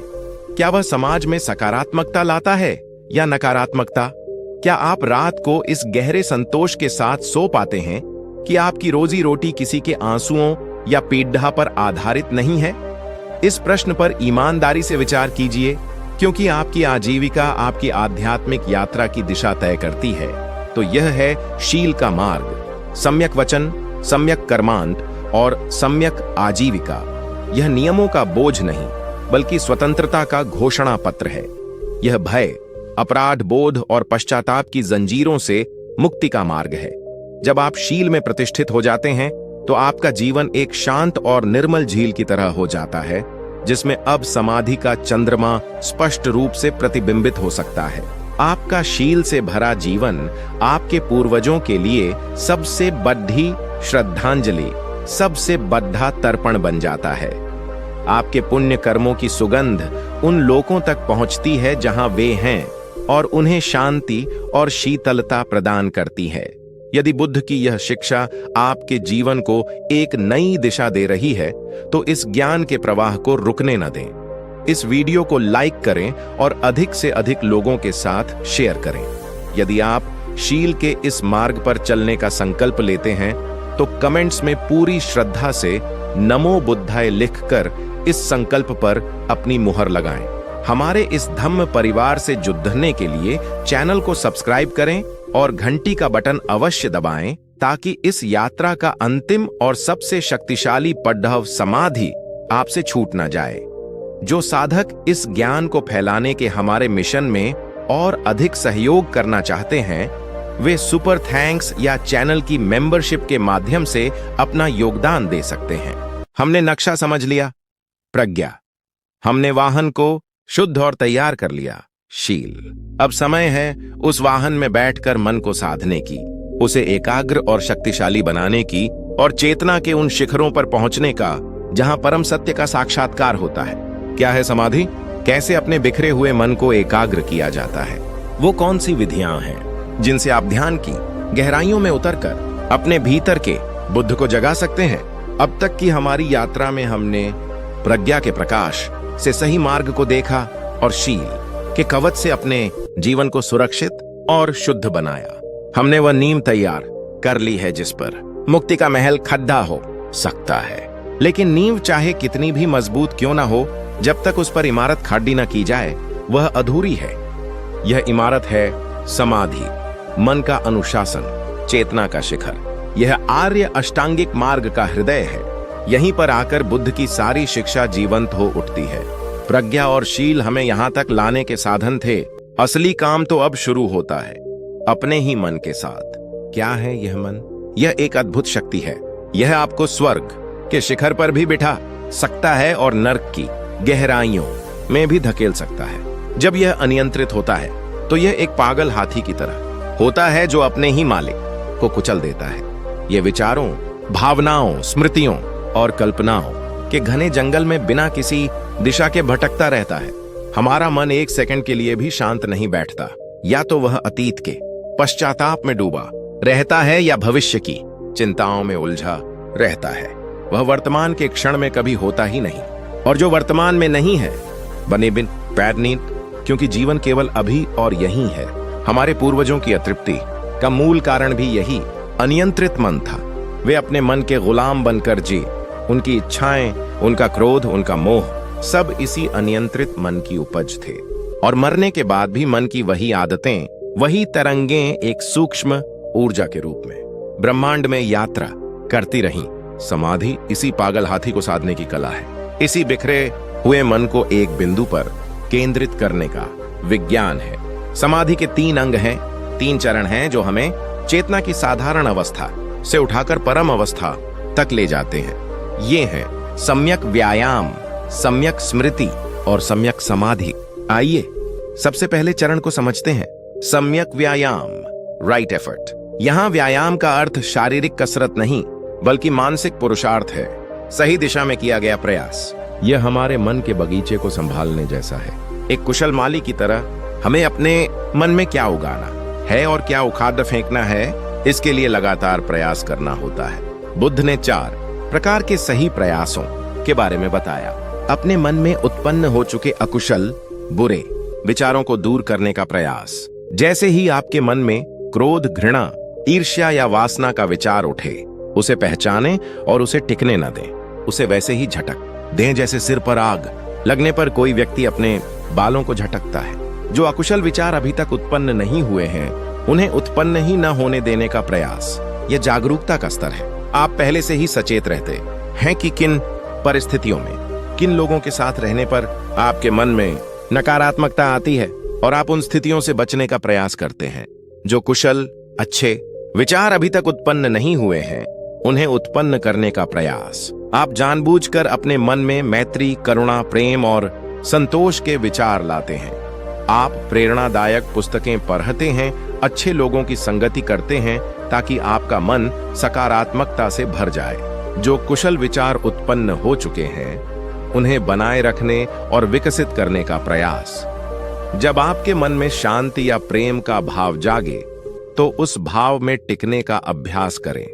क्या वह समाज में सकारात्मकता लाता है या नकारात्मकता? क्या आप रात को इस गहरे संतोष के साथ सो पाते हैं कि आपकी रोजी रोटी किसी के आंसुओं या पीड़ा पर आधारित नहीं है? इस प्रश्न पर ईमानदारी से विचार कीजिए, क्योंकि आपकी आजीविका आपकी आध्यात्मिक यात्रा की दिशा तय करती है। तो यह है शील का मार्ग, सम्यक वचन, सम्यक कर्मांत और सम्यक आजीविका। यह नियमों का बोझ नहीं बल्कि स्वतंत्रता का घोषणा पत्र है। यह भय, अपराध बोध और पश्चाताप की जंजीरों से मुक्ति का मार्ग है। जब आप शील में प्रतिष्ठित हो जाते हैं तो आपका जीवन एक शांत और निर्मल झील की तरह हो जाता है, जिसमें अब समाधि का चंद्रमा स्पष्ट रूप से प्रतिबिंबित हो सकता है। आपका शील से भरा जीवन आपके पूर्वजों के लिए सबसे बड़ी श्रद्धांजलि, सबसे बड़ा तर्पण बन जाता है। आपके पुण्य कर्मों की सुगंध उन लोगों तक पहुंचती है जहां वे हैं और उन्हें शांति और शीतलता प्रदान करती है। यदि बुद्ध की यह शिक्षा आपके जीवन को एक नई दिशा दे रही है, तो इस ज्ञान के प्रवाह को रुकने न दें। इस वीडियो को लाइक करें और अधिक से अधिक लोगों के साथ शेयर करें। यदि आप शील के इस मार्ग पर चलने का संकल्प लेते हैं, तो कमेंट्स में पूरी श्रद्धा से नमो बुद्धाय लिखकर इस संकल्प पर अपनी मुहर लगाएं। हमारे इस धम्म परिवार से जुड़ने के लिए चैनल को सब्सक्राइब करें और घंटी का बटन अवश्य दबाएं, ताकि इस यात्रा का अंतिम और सबसे शक्तिशाली पड़ाव समाधि आपसे छूट न जाए। जो साधक इस ज्ञान को फैलाने के हमारे मिशन में और अधिक सहयोग करना चाहते हैं, वे सुपर थैंक्स या चैनल की मेंबरशिप के माध्यम से अपना योगदान दे सकते हैं। हमने नक्शा समझ लिया, प्रज्ञा। हमने वाहन को शुद्ध और तैयार कर लिया, शील। अब समय है उस वाहन में बैठकर मन को साधने की, उसे एकाग्र और शक्तिशाली बनाने की और चेतना के उन शिखरों पर पहुंचने का जहां परम सत्य का साक्षात्कार होता है। क्या है समाधि? कैसे अपने बिखरे हुए मन को एकाग्र किया जाता है? वो कौन सी विधियां हैं जिनसे आप ध्यान की गहराइयों में उतरकर अपने भीतर के बुद्ध को जगा सकते हैं? अब तक की हमारी यात्रा में हमने प्रज्ञा के प्रकाश से सही मार्ग को देखा और शील के कवच से अपने जीवन को सुरक्षित और शुद्ध बनाया। हमने वह नींव तैयार कर ली है जिस पर मुक्ति का महल खड़ा हो सकता है। लेकिन नींव चाहे कितनी भी मजबूत क्यों ना हो, जब तक उस पर इमारत खड़ी न की जाए, वह अधूरी है। यह इमारत है समाधि, मन का अनुशासन, चेतना का शिखर। यह आर्य अष्टांगिक मार्ग का हृदय है। यहीं पर आकर बुद्ध की सारी शिक्षा जीवंत हो उठती है। प्रज्ञा और शील हमें यहां तक लाने के साधन थे। असली काम तो अब शुरू होता है, अपने ही मन के साथ। क्या है यह मन? यह एक अद्भुत शक्ति है। यह आपको स्वर्ग के शिखर पर भी बिठा सकता है और नर्क की गहराइयों में भी धकेल सकता है। जब यह अनियंत्रित होता है तो यह एक पागल हाथी की तरह होता है जो अपने ही मालिक को कुचल देता है। यह विचारों, भावनाओं, स्मृतियों और कल्पनाओं के घने जंगल में बिना किसी दिशा के भटकता रहता है। हमारा मन एक सेकंड के लिए भी शांत नहीं बैठता। या तो वह अतीत के पश्चाताप में डूबा रहता है या भविष्य की चिंताओं में उलझा रहता है। वह वर्तमान के क्षण में कभी होता ही नहीं। और जो वर्तमान में नहीं है बने बिन पैर नींद, क्योंकि जीवन केवल अभी और यही है। हमारे पूर्वजों की अतृप्ति का मूल कारण भी यही अनियंत्रित मन था। वे अपने मन के गुलाम बनकर जी। उनकी इच्छाएं, उनका क्रोध, उनका मोह सब इसी अनियंत्रित मन की उपज थे। और मरने के बाद भी मन की वही आदतें, वही तरंगें एक सूक्ष्म ऊर्जा के रूप में ब्रह्मांड में यात्रा करती रहीं। समाधि इसी पागल हाथी को साधने की कला है। इसी बिखरे हुए मन को एक बिंदु पर केंद्रित करने का विज्ञान है। समाधि के 3 अंग हैं, 3 चरण हैं जो हमें चेतना की साधारण अवस्था से उठाकर परम अवस्था तक ले जाते हैं। ये हैं सम्यक व्यायाम, सम्यक स्मृति और सम्यक समाधि। आइए सबसे पहले चरण को समझते हैं। सम्यक व्यायाम, राइट एफर्ट। यहां व्यायाम का अर्थ शारीरिक कसरत नहीं बल्कि मानसिक पुरुषार्थ है। सही दिशा में किया गया प्रयास। यह हमारे मन के बगीचे को संभालने जैसा है। एक कुशल माली की तरह हमें अपने मन में क्या उगाना है और क्या उखाड़ फेंकना है, इसके लिए लगातार प्रयास करना होता है। बुद्ध ने 4 प्रकार के सही प्रयासों के बारे में बताया। अपने मन में उत्पन्न हो चुके अकुशल, बुरे विचारों को दूर करने का प्रयास। जैसे ही आपके मन में क्रोध, घृणा, ईर्ष्या या वासना का विचार उठे, उसे पहचानें और उसे टिकने न दें। उसे वैसे ही झटक दें जैसे सिर पर आग लगने पर कोई व्यक्ति अपने बालों को झटकता है। जो अकुशल विचार अभी तक उत्पन्न नहीं हुए हैं, उन्हें उत्पन्न ही न होने देने का प्रयास। यह जागरूकता का स्तर है। आप पहले से ही सचेत रहते हैं कि किन परिस्थितियों में, किन लोगों के साथ रहने पर आपके मन में नकारात्मकता आती है और आप उन स्थितियों से बचने का प्रयास करते हैं। जो कुशल, अच्छे विचार अभी तक उत्पन्न नहीं हुए हैं, उन्हें उत्पन्न करने का प्रयास। आप जानबूझकर अपने मन में मैत्री, करुणा, प्रेम और संतोष के विचार लाते हैं। आप प्रेरणादायक पुस्तकें पढ़ते हैं, अच्छे लोगों की संगति करते हैं ताकि आपका मन सकारात्मकता से भर जाए। जो कुशल विचार उत्पन्न हो चुके हैं, उन्हें बनाए रखने और विकसित करने का प्रयास। जब आपके मन में शांति या प्रेम का भाव जागे, तो उस भाव में टिकने का अभ्यास करें।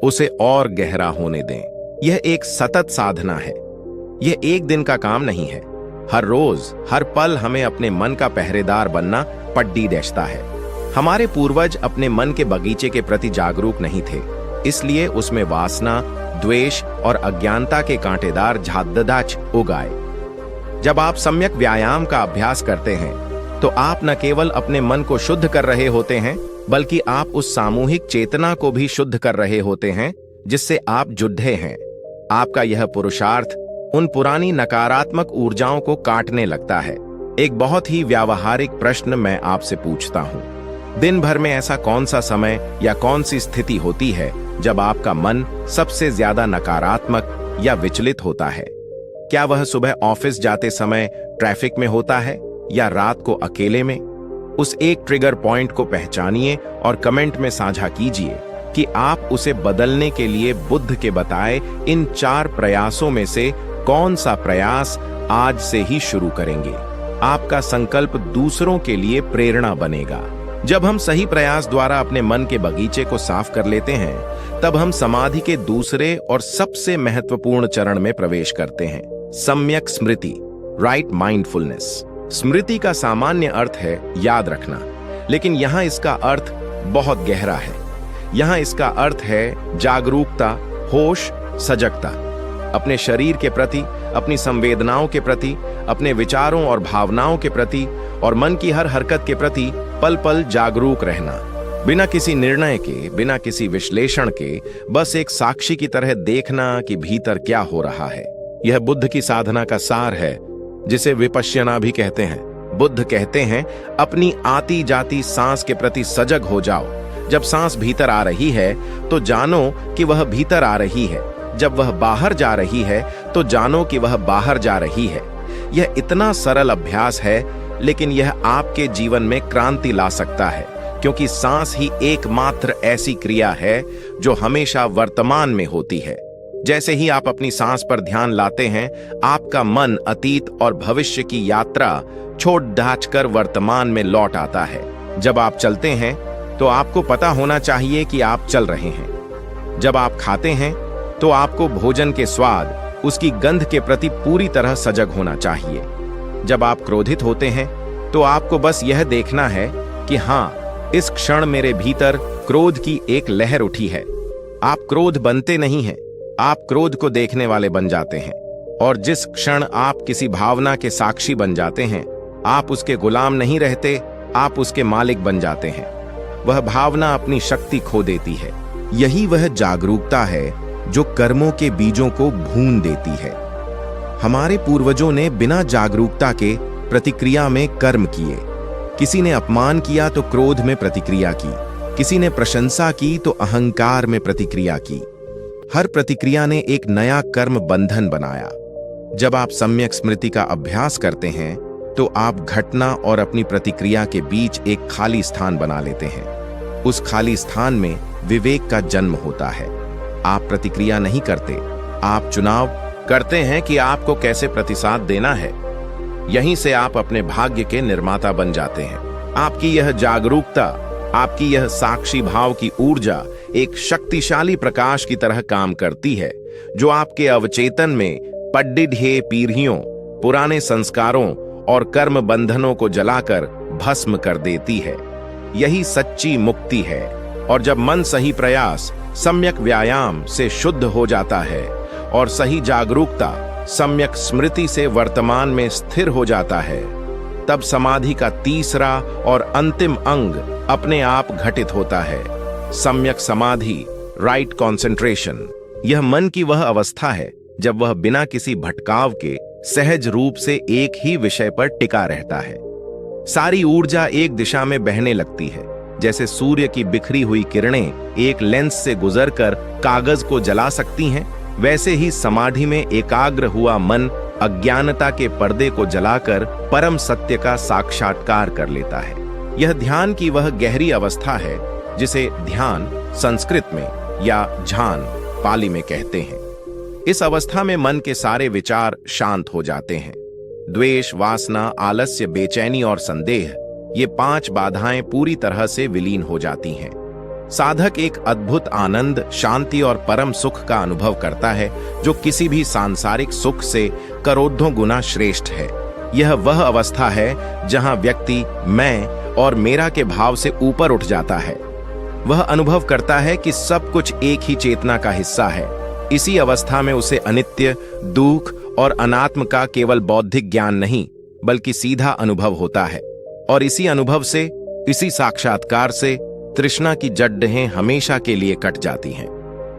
उसे और गहरा होने दें। यह एक सतत साधना है। यह एक दिन का काम नहीं है। हर रोज, हर पल हमें अपने मन का पहरेदार बनना पड्डी देता है। हमारे पूर्वज अपने मन के बगीचे के प्रति जागरूक नहीं थे, इसलिए उसमें वासना, द्वेष और अज्ञानता के कांटेदार झाड़दाच उगाए। जब आप सम्यक व्यायाम का अभ्यास करते हैं, तो आप न केवल अपने मन को शुद्ध कर रहे होते हैं, बल्कि आप उस सामूहिक चेतना को भी शुद्ध कर रहे होते हैं जिससे आप जुड़े हैं। आपका यह पुरुषार्थ उन पुरानी नकारात्मक ऊर्जाओं को काटने लगता है। एक बहुत ही व्यावहारिक प्रश्न मैं आपसे पूछता हूं। दिन भर में ऐसा कौन सा समय या कौन सी स्थिति होती है जब आपका मन सबसे ज्यादा नकारात्मक या विचलित होता है? क्या वह सुबह ऑफिस जाते समय ट्रैफिक में होता है या रात को अकेले में? उस एक ट्रिगर पॉइंट को पहचानिए और कमेंट में साझा कीजिए कि आप उसे बदलने के लिए बुद्ध के बताए इन 4 प्रयासों में से कौन सा प्रयास आज से ही शुरू करेंगे। आपका संकल्प दूसरों के लिए प्रेरणा बनेगा। जब हम सही प्रयास द्वारा अपने मन के बगीचे को साफ कर लेते हैं, तब हम समाधि के दूसरे और सबसे महत्वपूर्ण चरण में प्रवेश करते हैं, सम्यक स्मृति, राइट माइंडफुलनेस। स्मृति का सामान्य अर्थ है याद रखना, लेकिन यहां इसका अर्थ बहुत गहरा है। यहां इसका अर्थ है जागरूकता, होश, सजगता। अपने शरीर के प्रति, अपनी संवेदनाओं के प्रति, अपने विचारों और भावनाओं के प्रति और मन की हर हरकत के प्रति पल पल जागरूक रहना। बिना किसी निर्णय के, बिना किसी विश्लेषण के, बस एक साक्षी की तरह देखना कि भीतर क्या हो रहा है। यह बुद्ध की साधना का सार है, जिसे विपश्यना भी कहते हैं। बुद्ध कहते हैं, अपनी आती जाती सांस के प्रति सजग हो जाओ। जब सांस भीतर आ रही है तो जानो कि वह भीतर आ रही है। जब वह बाहर जा रही है तो जानो कि वह बाहर जा रही है। यह इतना सरल अभ्यास है, लेकिन यह आपके जीवन में क्रांति ला सकता है, क्योंकि सांस ही एकमात्र ऐसी क्रिया है जो हमेशा वर्तमान में होती है। जैसे ही आप अपनी सांस पर ध्यान लाते हैं, आपका मन अतीत और भविष्य की यात्रा छोड़ डाचकर वर्तमान में लौट आता है। जब आप चलते हैं तो आपको पता होना चाहिए कि आप चल रहे हैं। जब आप खाते हैं तो आपको भोजन के स्वाद, उसकी गंध के प्रति पूरी तरह सजग होना चाहिए। जब आप क्रोधित होते हैं तो आपको बस यह देखना है कि हाँ, इस क्षण मेरे भीतर क्रोध की एक लहर उठी है। आप क्रोध बनते नहीं हैं, आप क्रोध को देखने वाले बन जाते हैं। और जिस क्षण आप किसी भावना के साक्षी बन जाते हैं, आप उसके गुलाम नहीं रहते, आप उसके मालिक बन जाते हैं। वह भावना अपनी शक्ति खो देती है। यही वह जागरूकता है जो कर्मों के बीजों को भून देती है। हमारे पूर्वजों ने बिना जागरूकता के प्रतिक्रिया में कर्म किए। किसी ने अपमान किया तो क्रोध में प्रतिक्रिया की, किसी ने प्रशंसा की तो अहंकार में प्रतिक्रिया की। हर प्रतिक्रिया ने एक नया कर्म बंधन बनाया। जब आप सम्यक स्मृति का अभ्यास करते हैं तो आप घटना और अपनी प्रतिक्रिया के बीच एक खाली स्थान बना लेते हैं। उस खाली स्थान में विवेक का जन्म होता है। आप प्रतिक्रिया नहीं करते, आप चुनाव करते हैं कि आपको कैसे प्रतिसाद देना है। यहीं से आप अपने भाग्य के निर्माता बन जाते हैं। आपकी यह जागरूकता, आपकी यह साक्षी भाव की ऊर्जा एक शक्तिशाली प्रकाश की तरह काम करती है, जो आपके अवचेतन में पड्डिढे पीढ़ियों, पुराने संस्कारों और कर्म बंधनों को जलाकर भस्म कर देती है। यही सच्ची मुक्ति है। और जब मन सही प्रयास, सम्यक व्यायाम से शुद्ध हो जाता है और सही जागरूकता सम्यक स्मृति से वर्तमान में स्थिर हो जाता है, तब समाधि का तीसरा और अंतिम अंग अपने आप घटित होता है। सम्यक समाधि, राइट कॉन्सेंट्रेशन। यह मन की वह अवस्था है जब वह बिना किसी भटकाव के सहज रूप से एक ही विषय पर टिका रहता है। सारी ऊर्जा एक दिशा में बहने लगती है। जैसे सूर्य की बिखरी हुई किरणें एक लेंस से गुजरकर कागज को जला सकती हैं, वैसे ही समाधि में एकाग्र हुआ मन अज्ञानता के पर्दे को जलाकर परम सत्य का साक्षात्कार कर लेता है। यह ध्यान की वह गहरी अवस्था है जिसे ध्यान संस्कृत में या ध्यान पाली में कहते हैं। इस अवस्था में मन के सारे विचार शांत हो जाते हैं। द्वेष, वासना, आलस्य, बेचैनी और संदेह, ये 5 बाधाएं पूरी तरह से विलीन हो जाती हैं। साधक एक अद्भुत आनंद, शांति और परम सुख का अनुभव करता है, जो किसी भी सांसारिक सुख से करोड़ों गुना श्रेष्ठ है। यह वह अवस्था है जहां व्यक्ति मैं और मेरा के भाव से ऊपर उठ जाता है। वह अनुभव करता है कि सब कुछ एक ही चेतना का हिस्सा है। इसी अवस्था में उसे अनित्य, दुख और अनात्म का केवल बौद्धिक ज्ञान नहीं, बल्कि सीधा अनुभव होता है। और इसी अनुभव से, इसी साक्षात्कार से तृष्णा की जड्डें हमेशा के लिए कट जाती हैं।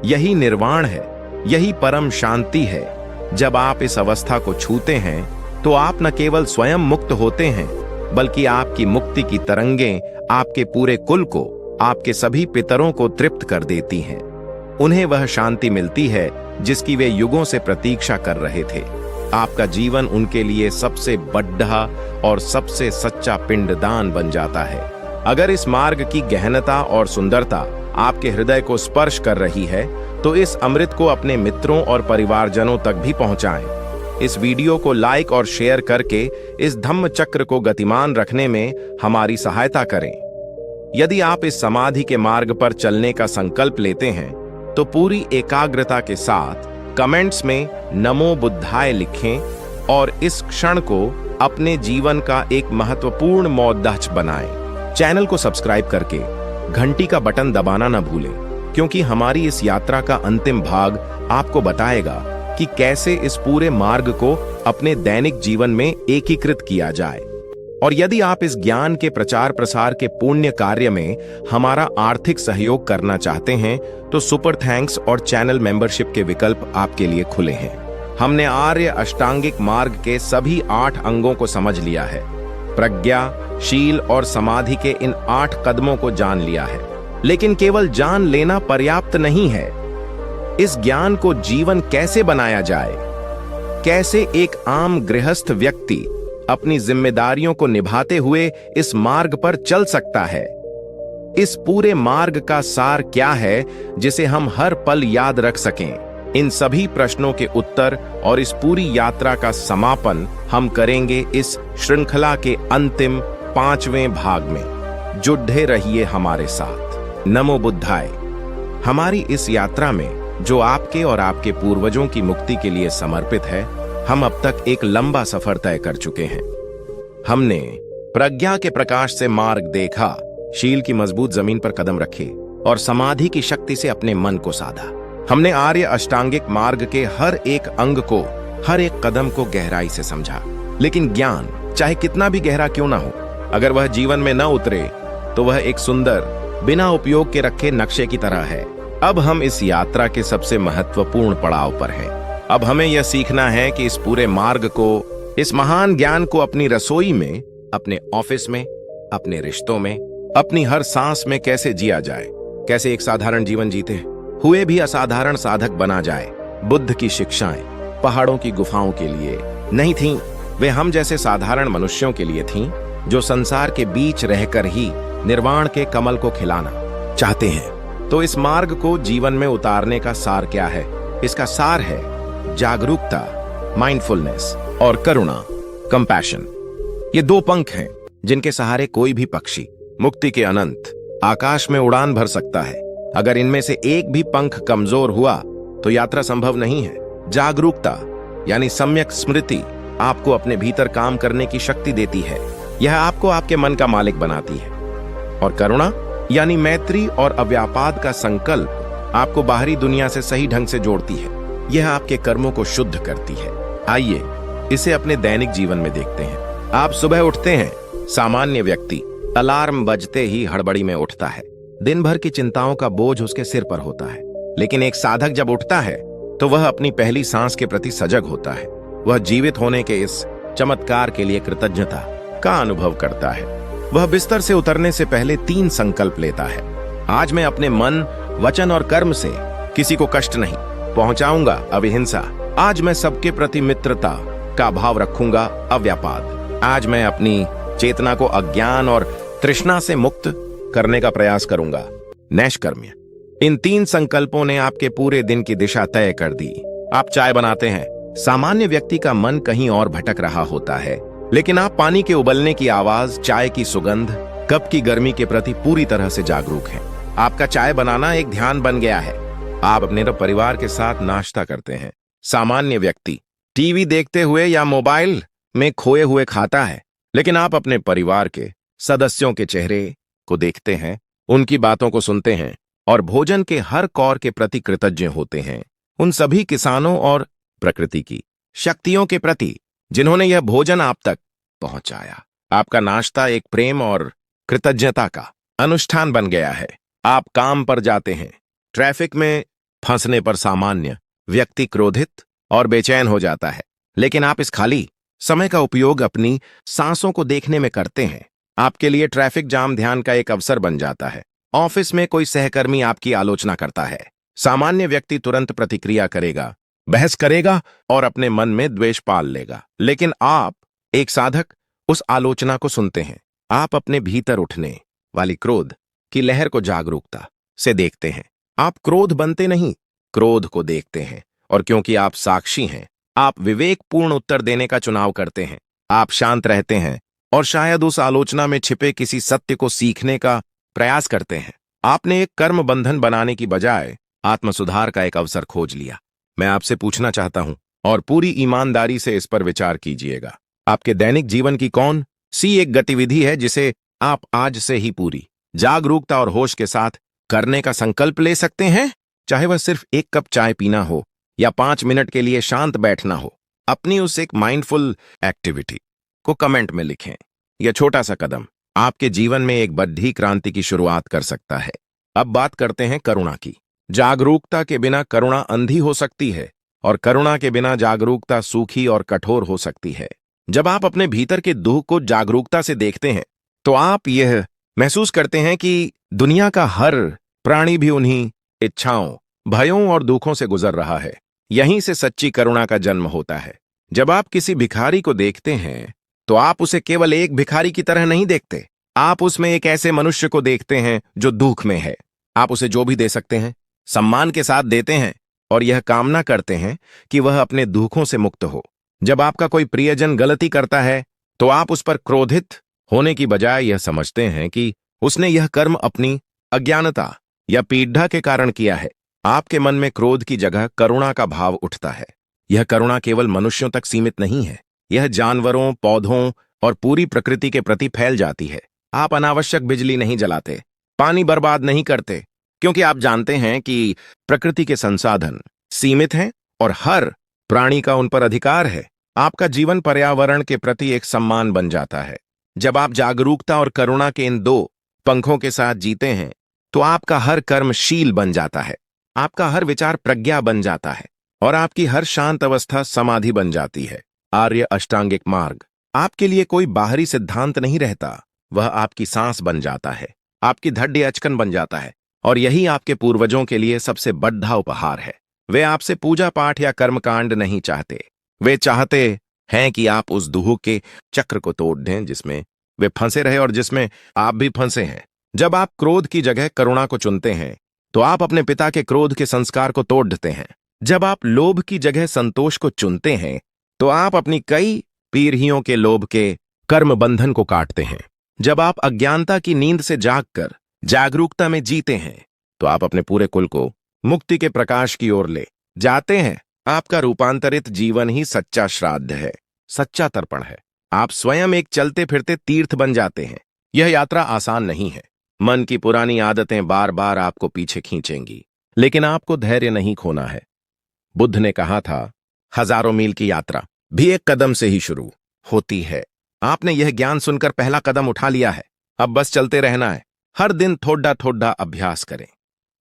यही निर्वाण है, यही परम शांति है। जब आप इस अवस्था को छूते हैं तो आप न केवल स्वयं मुक्त होते हैं, बल्कि आपकी मुक्ति की तरंगें आपके पूरे कुल को, आपके सभी पितरों को तृप्त कर देती हैं। उन्हें वह शांति मिलती है जिसकी वे युगों से प्रतीक्षा कर रहे थे। आपका जीवन उनके लिए सबसे बड़ा और सबसे सच्चा पिंडदान बन जाता है। अगर इस मार्ग की गहनता और सुंदरता आपके हृदय को स्पर्श कर रही है, तो इस अमृत को अपने मित्रों और परिवारजनों तक भी पहुंचाएं। इस वीडियो को लाइक और शेयर करके इस धम्म चक्र को गतिमान रखने में हमारी सहायता करें। यदि आप इस समाधि के मार्ग पर चलने का संकल्प लेते हैं, तो पूरी एकाग्रता के साथ कमेंट्स में नमो बुद्धाय लिखें और इस क्षण को अपने जीवन का एक महत्वपूर्ण मोद्दाच बनाएं। चैनल को सब्सक्राइब करके घंटी का बटन दबाना न भूलें, क्योंकि हमारी इस यात्रा का अंतिम भाग आपको बताएगा कि कैसे इस पूरे मार्ग को अपने दैनिक जीवन में एकीकृत किया जाए। और यदि आप इस ज्ञान के प्रचार प्रसार के पुण्य कार्य में हमारा आर्थिक सहयोग करना चाहते हैं, तो सुपर थैंक्स और चैनल मेंबरशिप के विकल्प आपके लिए खुले हैं। हमने आर्य अष्टांगिक मार्ग के सभी 8 अंगों को समझ लिया है। प्रज्ञा, शील और समाधि के इन 8 कदमों को जान लिया है। लेकिन केवल जान लेना पर्याप्त नहीं है। इस ज्ञान को जीवन कैसे बनाया जाए, कैसे एक आम गृहस्थ व्यक्ति अपनी जिम्मेदारियों को निभाते हुए इस मार्ग पर चल सकता है। इस पूरे मार्ग का सार क्या है जिसे हम हर पल याद रख सकें। इन सभी प्रश्नों के उत्तर और इस पूरी यात्रा का समापन हम करेंगे इस श्रृंखला के अंतिम 5वें भाग में। जुड़े रहिए हमारे साथ। नमो बुद्धाय। हमारी इस यात्रा में जो आपके और आपके पूर्वजों की मुक्ति के लिए समर्पित है, हम अब तक एक लंबा सफर तय कर चुके हैं। हमने प्रज्ञा के प्रकाश से मार्ग देखा, शील की मजबूत जमीन पर कदम रखे और समाधि की शक्ति से अपने मन को साधा। हमने आर्य अष्टांगिक मार्ग के हर एक अंग को, हर एक कदम को गहराई से समझा। लेकिन ज्ञान चाहे कितना भी गहरा क्यों ना हो, अगर वह जीवन में न उतरे तो वह एक सुंदर, बिना उपयोग के रखे नक्शे की तरह है। अब हम इस यात्रा के सबसे महत्वपूर्ण पड़ाव पर हैं। अब हमें यह सीखना है कि इस पूरे मार्ग को, इस महान ज्ञान को अपनी रसोई में, अपने ऑफिस में, अपने रिश्तों में, अपनी हर सांस में कैसे जिया जाए। कैसे एक साधारण जीवन जीते हुए भी असाधारण साधक बना जाए। बुद्ध की शिक्षाएं पहाड़ों की गुफाओं के लिए नहीं थीं, वे हम जैसे साधारण मनुष्यों के लिए थीं, जो संसार के बीच रहकर ही निर्वाण के कमल को खिलाना चाहते हैं। तो इस मार्ग को जीवन में उतारने का सार क्या है? इसका सार है जागरूकता, माइंडफुलनेस और करुणा, कंपैशन। ये दो पंख हैं जिनके सहारे कोई भी पक्षी मुक्ति के अनंत आकाश में उड़ान भर सकता है। अगर इनमें से एक भी पंख कमजोर हुआ तो यात्रा संभव नहीं है। जागरूकता यानी सम्यक स्मृति आपको अपने भीतर काम करने की शक्ति देती है। यह आपको आपके मन का मालिक बनाती है। और करुणा यानी मैत्री और अव्यापाद का संकल्प आपको बाहरी दुनिया से सही ढंग से जोड़ती है। यह आपके कर्मों को शुद्ध करती है। आइए इसे अपने दैनिक जीवन में देखते हैं। आप सुबह उठते हैं। सामान्य व्यक्ति अलार्म बजते ही हड़बड़ी में उठता है। दिन भर की चिंताओं का बोझ उसके सिर पर होता है। लेकिन एक साधक जब उठता है तो वह अपनी पहली सांस के प्रति सजग होता है। वह जीवित होने के इस चमत्कार के लिए कृतज्ञता का अनुभव करता है। वह बिस्तर से उतरने से पहले 3 संकल्प लेता है। आज मैं अपने मन, वचन और कर्म से किसी को कष्ट नहीं पहुंचाऊंगा, अविहिंसा। आज मैं सबके प्रति मित्रता का भाव रखूंगा, अव्यापाद। आज मैं अपनी चेतना को अज्ञान और तृष्णा से मुक्त करने का प्रयास करूंगा, नैष्कर्म्य। इन 3 संकल्पों ने आपके पूरे दिन की दिशा तय कर दी। आप चाय बनाते हैं। सामान्य व्यक्ति का मन कहीं और भटक रहा होता है, लेकिन आप पानी के उबलने की आवाज, चाय की सुगंध, कप की गर्मी के प्रति पूरी तरह से जागरूक हैं। आपका चाय बनाना एक ध्यान बन गया है। आप अपने परिवार के साथ नाश्ता करते हैं। सामान्य व्यक्ति टीवी देखते हुए या मोबाइल में खोए हुए खाता है, लेकिन आप अपने परिवार के सदस्यों के चेहरे को देखते हैं, उनकी बातों को सुनते हैं और भोजन के हर कौर के प्रति कृतज्ञ होते हैं। उन सभी किसानों और प्रकृति की शक्तियों के प्रति जिन्होंने यह भोजन आप तक पहुंचाया। आपका नाश्ता एक प्रेम और कृतज्ञता का अनुष्ठान बन गया है। आप काम पर जाते हैं। ट्रैफिक में फंसने पर सामान्य व्यक्ति क्रोधित और बेचैन हो जाता है, लेकिन आप इस खाली समय का उपयोग अपनी सांसों को देखने में करते हैं। आपके लिए ट्रैफिक जाम ध्यान का एक अवसर बन जाता है। ऑफिस में कोई सहकर्मी आपकी आलोचना करता है। सामान्य व्यक्ति तुरंत प्रतिक्रिया करेगा, बहस करेगा और अपने मन में द्वेष पाल लेगा। लेकिन आप, एक साधक, उस आलोचना को सुनते हैं। आप अपने भीतर उठने वाली क्रोध की लहर को जागरूकता से देखते हैं। आप क्रोध बनते नहीं, क्रोध को देखते हैं। और क्योंकि आप साक्षी हैं, आप विवेकपूर्ण उत्तर देने का चुनाव करते हैं। आप शांत रहते हैं और शायद उस आलोचना में छिपे किसी सत्य को सीखने का प्रयास करते हैं। आपने एक कर्म बंधन बनाने की बजाय आत्मसुधार का एक अवसर खोज लिया। मैं आपसे पूछना चाहता हूं, और पूरी ईमानदारी से इस पर विचार कीजिएगा, आपके दैनिक जीवन की कौन सी एक गतिविधि है जिसे आप आज से ही पूरी जागरूकता और होश के साथ करने का संकल्प ले सकते हैं? चाहे वह सिर्फ 1 कप चाय पीना हो या 5 मिनट के लिए शांत बैठना हो। अपनी उस एक माइंडफुल एक्टिविटी को कमेंट में लिखें। यह छोटा सा कदम आपके जीवन में एक बड़ी क्रांति की शुरुआत कर सकता है। अब बात करते हैं करुणा की। जागरूकता के बिना करुणा अंधी हो सकती है और करुणा के बिना जागरूकता सूखी और कठोर हो सकती है। जब आप अपने भीतर के दुख को जागरूकता से देखते हैं तो आप यह महसूस करते हैं कि दुनिया का हर प्राणी भी उन्हीं इच्छाओं, भयों और दुखों से गुजर रहा है। यहीं से सच्ची करुणा का जन्म होता है। जब आप किसी भिखारी को देखते हैं तो आप उसे केवल एक भिखारी की तरह नहीं देखते, आप उसमें एक ऐसे मनुष्य को देखते हैं जो दुख में है। आप उसे जो भी दे सकते हैं सम्मान के साथ देते हैं और यह कामना करते हैं कि वह अपने दुखों से मुक्त हो। जब आपका कोई प्रियजन गलती करता है तो आप उस पर क्रोधित होने की बजाय यह समझते हैं कि उसने यह कर्म अपनी अज्ञानता या पीड़ा के कारण किया है। आपके मन में क्रोध की जगह करुणा का भाव उठता है। यह करुणा केवल मनुष्यों तक सीमित नहीं है, यह जानवरों, पौधों और पूरी प्रकृति के प्रति फैल जाती है। आप अनावश्यक बिजली नहीं जलाते, पानी बर्बाद नहीं करते, क्योंकि आप जानते हैं कि प्रकृति के संसाधन सीमित हैं और हर प्राणी का उन पर अधिकार है। आपका जीवन पर्यावरण के प्रति एक सम्मान बन जाता है। जब आप जागरूकता और करुणा के इन दो पंखों के साथ जीते हैं तो आपका हर कर्म शील बन जाता है, आपका हर विचार प्रज्ञा बन जाता है और आपकी हर शांत अवस्था समाधि बन जाती है। आर्य अष्टांगिक मार्ग आपके लिए कोई बाहरी सिद्धांत नहीं रहता, वह आपकी सांस बन जाता है, आपकी धड्डी अचकन बन जाता है। और यही आपके पूर्वजों के लिए सबसे बड़ा उपहार है। वे आपसे पूजा पाठ या कर्मकांड नहीं चाहते, वे चाहते हैं कि आप उस दुह के चक्र को तोड़ दें जिसमें वे फंसे रहे और जिसमें आप भी फंसे हैं। जब आप क्रोध की जगह करुणा को चुनते हैं तो आप अपने पिता के क्रोध के संस्कार को तोड़ देते हैं। जब आप लोभ की जगह संतोष को चुनते हैं तो आप अपनी कई पीढ़ियों के लोभ के कर्म बंधन को काटते हैं। जब आप अज्ञानता की नींद से जागकर जागरूकता में जीते हैं तो आप अपने पूरे कुल को मुक्ति के प्रकाश की ओर ले जाते हैं। आपका रूपांतरित जीवन ही सच्चा श्राद्ध है, सच्चा तर्पण है। आप स्वयं एक चलते फिरते तीर्थ बन जाते हैं। यह यात्रा आसान नहीं है, मन की पुरानी आदतें बार बार आपको पीछे खींचेंगी, लेकिन आपको धैर्य नहीं खोना है। बुद्ध ने कहा था, हजारों मील की यात्रा भी एक कदम से ही शुरू होती है। आपने यह ज्ञान सुनकर पहला कदम उठा लिया है, अब बस चलते रहना है। हर दिन थोड़ा थोड़ा अभ्यास करें,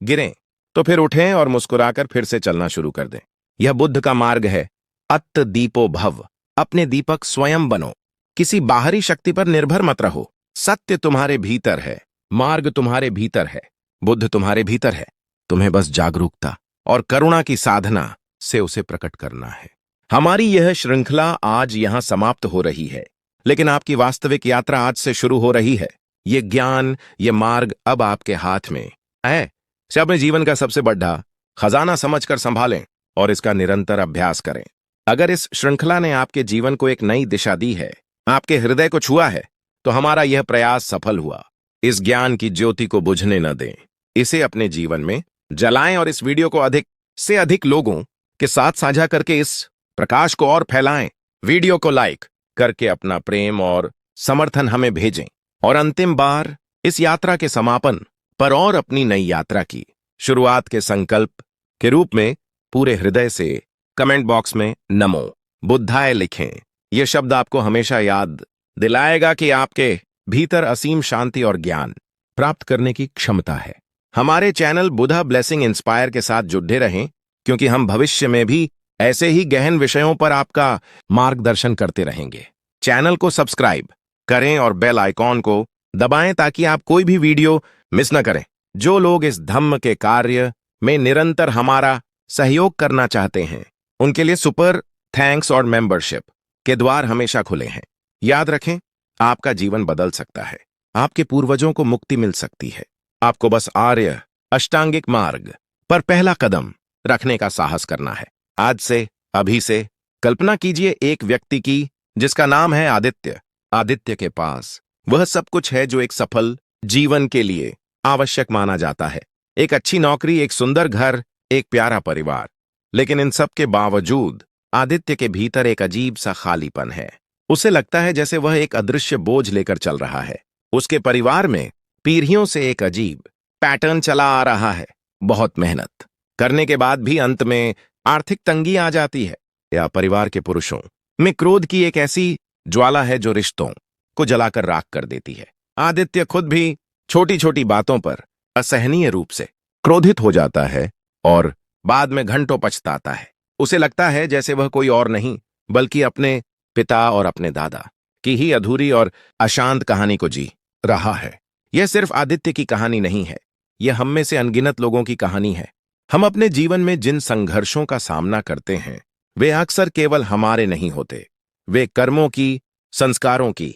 गिरें तो फिर उठें और मुस्कुराकर फिर से चलना शुरू कर दें। यह बुद्ध का मार्ग है। अत्त दीपो भव, अपने दीपक स्वयं बनो, किसी बाहरी शक्ति पर निर्भर मत रहो। सत्य तुम्हारे भीतर है, मार्ग तुम्हारे भीतर है, बुद्ध तुम्हारे भीतर है। तुम्हें बस जागरूकता और करुणा की साधना से उसे प्रकट करना है। हमारी यह श्रृंखला आज यहां समाप्त हो रही है, लेकिन आपकी वास्तविक यात्रा आज से शुरू हो रही है। ये ज्ञान, ये मार्ग अब आपके हाथ में है। इसे अपने जीवन का सबसे बड़ा खजाना समझकर संभालें और इसका निरंतर अभ्यास करें। अगर इस श्रृंखला ने आपके जीवन को एक नई दिशा दी है, आपके हृदय को छुआ है, तो हमारा यह प्रयास सफल हुआ। इस ज्ञान की ज्योति को बुझने न दें, इसे अपने जीवन में जलाएं और इस वीडियो को अधिक से अधिक लोगों के साथ साझा करके इस प्रकाश को और फैलाएं। वीडियो को लाइक करके अपना प्रेम और समर्थन हमें भेजें और अंतिम बार इस यात्रा के समापन पर और अपनी नई यात्रा की शुरुआत के संकल्प के रूप में पूरे हृदय से कमेंट बॉक्स में नमो बुद्धाय लिखें। यह शब्द आपको हमेशा याद दिलाएगा कि आपके भीतर असीम शांति और ज्ञान प्राप्त करने की क्षमता है। हमारे चैनल बुद्धा ब्लेसिंग इंस्पायर के साथ जुड़े रहें, क्योंकि हम भविष्य में भी ऐसे ही गहन विषयों पर आपका मार्गदर्शन करते रहेंगे। चैनल को सब्सक्राइब करें और बेल आइकॉन को दबाएं ताकि आप कोई भी वीडियो मिस न करें। जो लोग इस धम्म के कार्य में निरंतर हमारा सहयोग करना चाहते हैं, उनके लिए सुपर थैंक्स और मेंबरशिप के द्वार हमेशा खुले हैं। याद रखें, आपका जीवन बदल सकता है, आपके पूर्वजों को मुक्ति मिल सकती है। आपको बस आर्य अष्टांगिक मार्ग पर पहला कदम रखने का साहस करना है। आज से, अभी से कल्पना कीजिए एक व्यक्ति की जिसका नाम है आदित्य। आदित्य के पास वह सब कुछ है जो एक सफल जीवन के लिए आवश्यक माना जाता है। एक अच्छी नौकरी, एक सुंदर घर, एक प्यारा परिवार। लेकिन इन सब के बावजूद आदित्य के भीतर एक अजीब सा खालीपन है। उसे लगता है जैसे वह एक अदृश्य बोझ लेकर चल रहा है। उसके परिवार में पीढ़ियों से एक अजीब पैटर्न चला आ रहा है। बहुत मेहनत करने के बाद भी अंत में आर्थिक तंगी आ जाती है, या परिवार के पुरुषों में क्रोध की एक ऐसी ज्वाला है जो रिश्तों को जलाकर राख कर देती है। आदित्य खुद भी छोटी छोटी बातों पर असहनीय रूप से क्रोधित हो जाता है और बाद में घंटों पछताता है। उसे लगता है जैसे वह कोई और नहीं बल्कि अपने पिता और अपने दादा की ही अधूरी और अशांत कहानी को जी रहा है। यह सिर्फ आदित्य की कहानी नहीं है, यह हम में से अनगिनत लोगों की कहानी है। हम अपने जीवन में जिन संघर्षों का सामना करते हैं, वे अक्सर केवल हमारे नहीं होते। वे कर्मों की, संस्कारों की,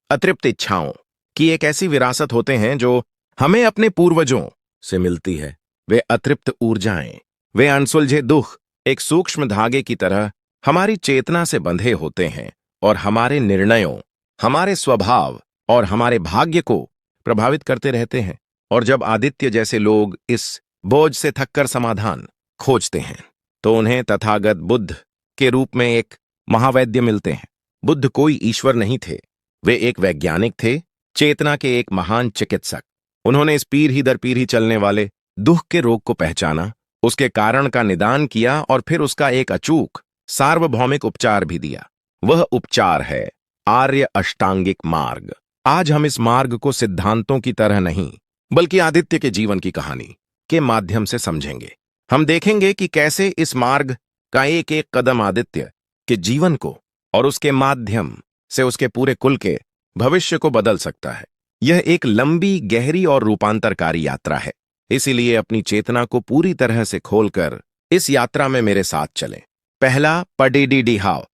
अतृप्त इच्छाओं की एक ऐसी विरासत होते हैं जो हमें अपने पूर्वजों से मिलती है। वे अतृप्त ऊर्जाएं, वे अनसुलझे दुख एक सूक्ष्म धागे की तरह हमारी चेतना से बंधे होते हैं और हमारे निर्णयों, हमारे स्वभाव और हमारे भाग्य को प्रभावित करते रहते हैं। और जब आदित्य जैसे लोग इस बोझ से थककर समाधान खोजते हैं तो उन्हें तथागत बुद्ध के रूप में एक महावैद्य मिलते हैं। बुद्ध कोई ईश्वर नहीं थे, वे एक वैज्ञानिक थे, चेतना के एक महान चिकित्सक। उन्होंने इस पीढ़ी दर पीढ़ी चलने वाले दुख के रोग को पहचाना, उसके कारण का निदान किया और फिर उसका एक अचूक सार्वभौमिक उपचार भी दिया। वह उपचार है आर्य अष्टांगिक मार्ग। आज हम इस मार्ग को सिद्धांतों की तरह नहीं बल्कि आदित्य के जीवन की कहानी के माध्यम से समझेंगे। हम देखेंगे कि कैसे इस मार्ग का एक एक कदम आदित्य के जीवन को और उसके माध्यम से उसके पूरे कुल के भविष्य को बदल सकता है। यह एक लंबी, गहरी और रूपांतरकारी यात्रा है। इसीलिए अपनी चेतना को पूरी तरह से खोलकर इस यात्रा में मेरे साथ चलें। पहला पडिडिडिहाव,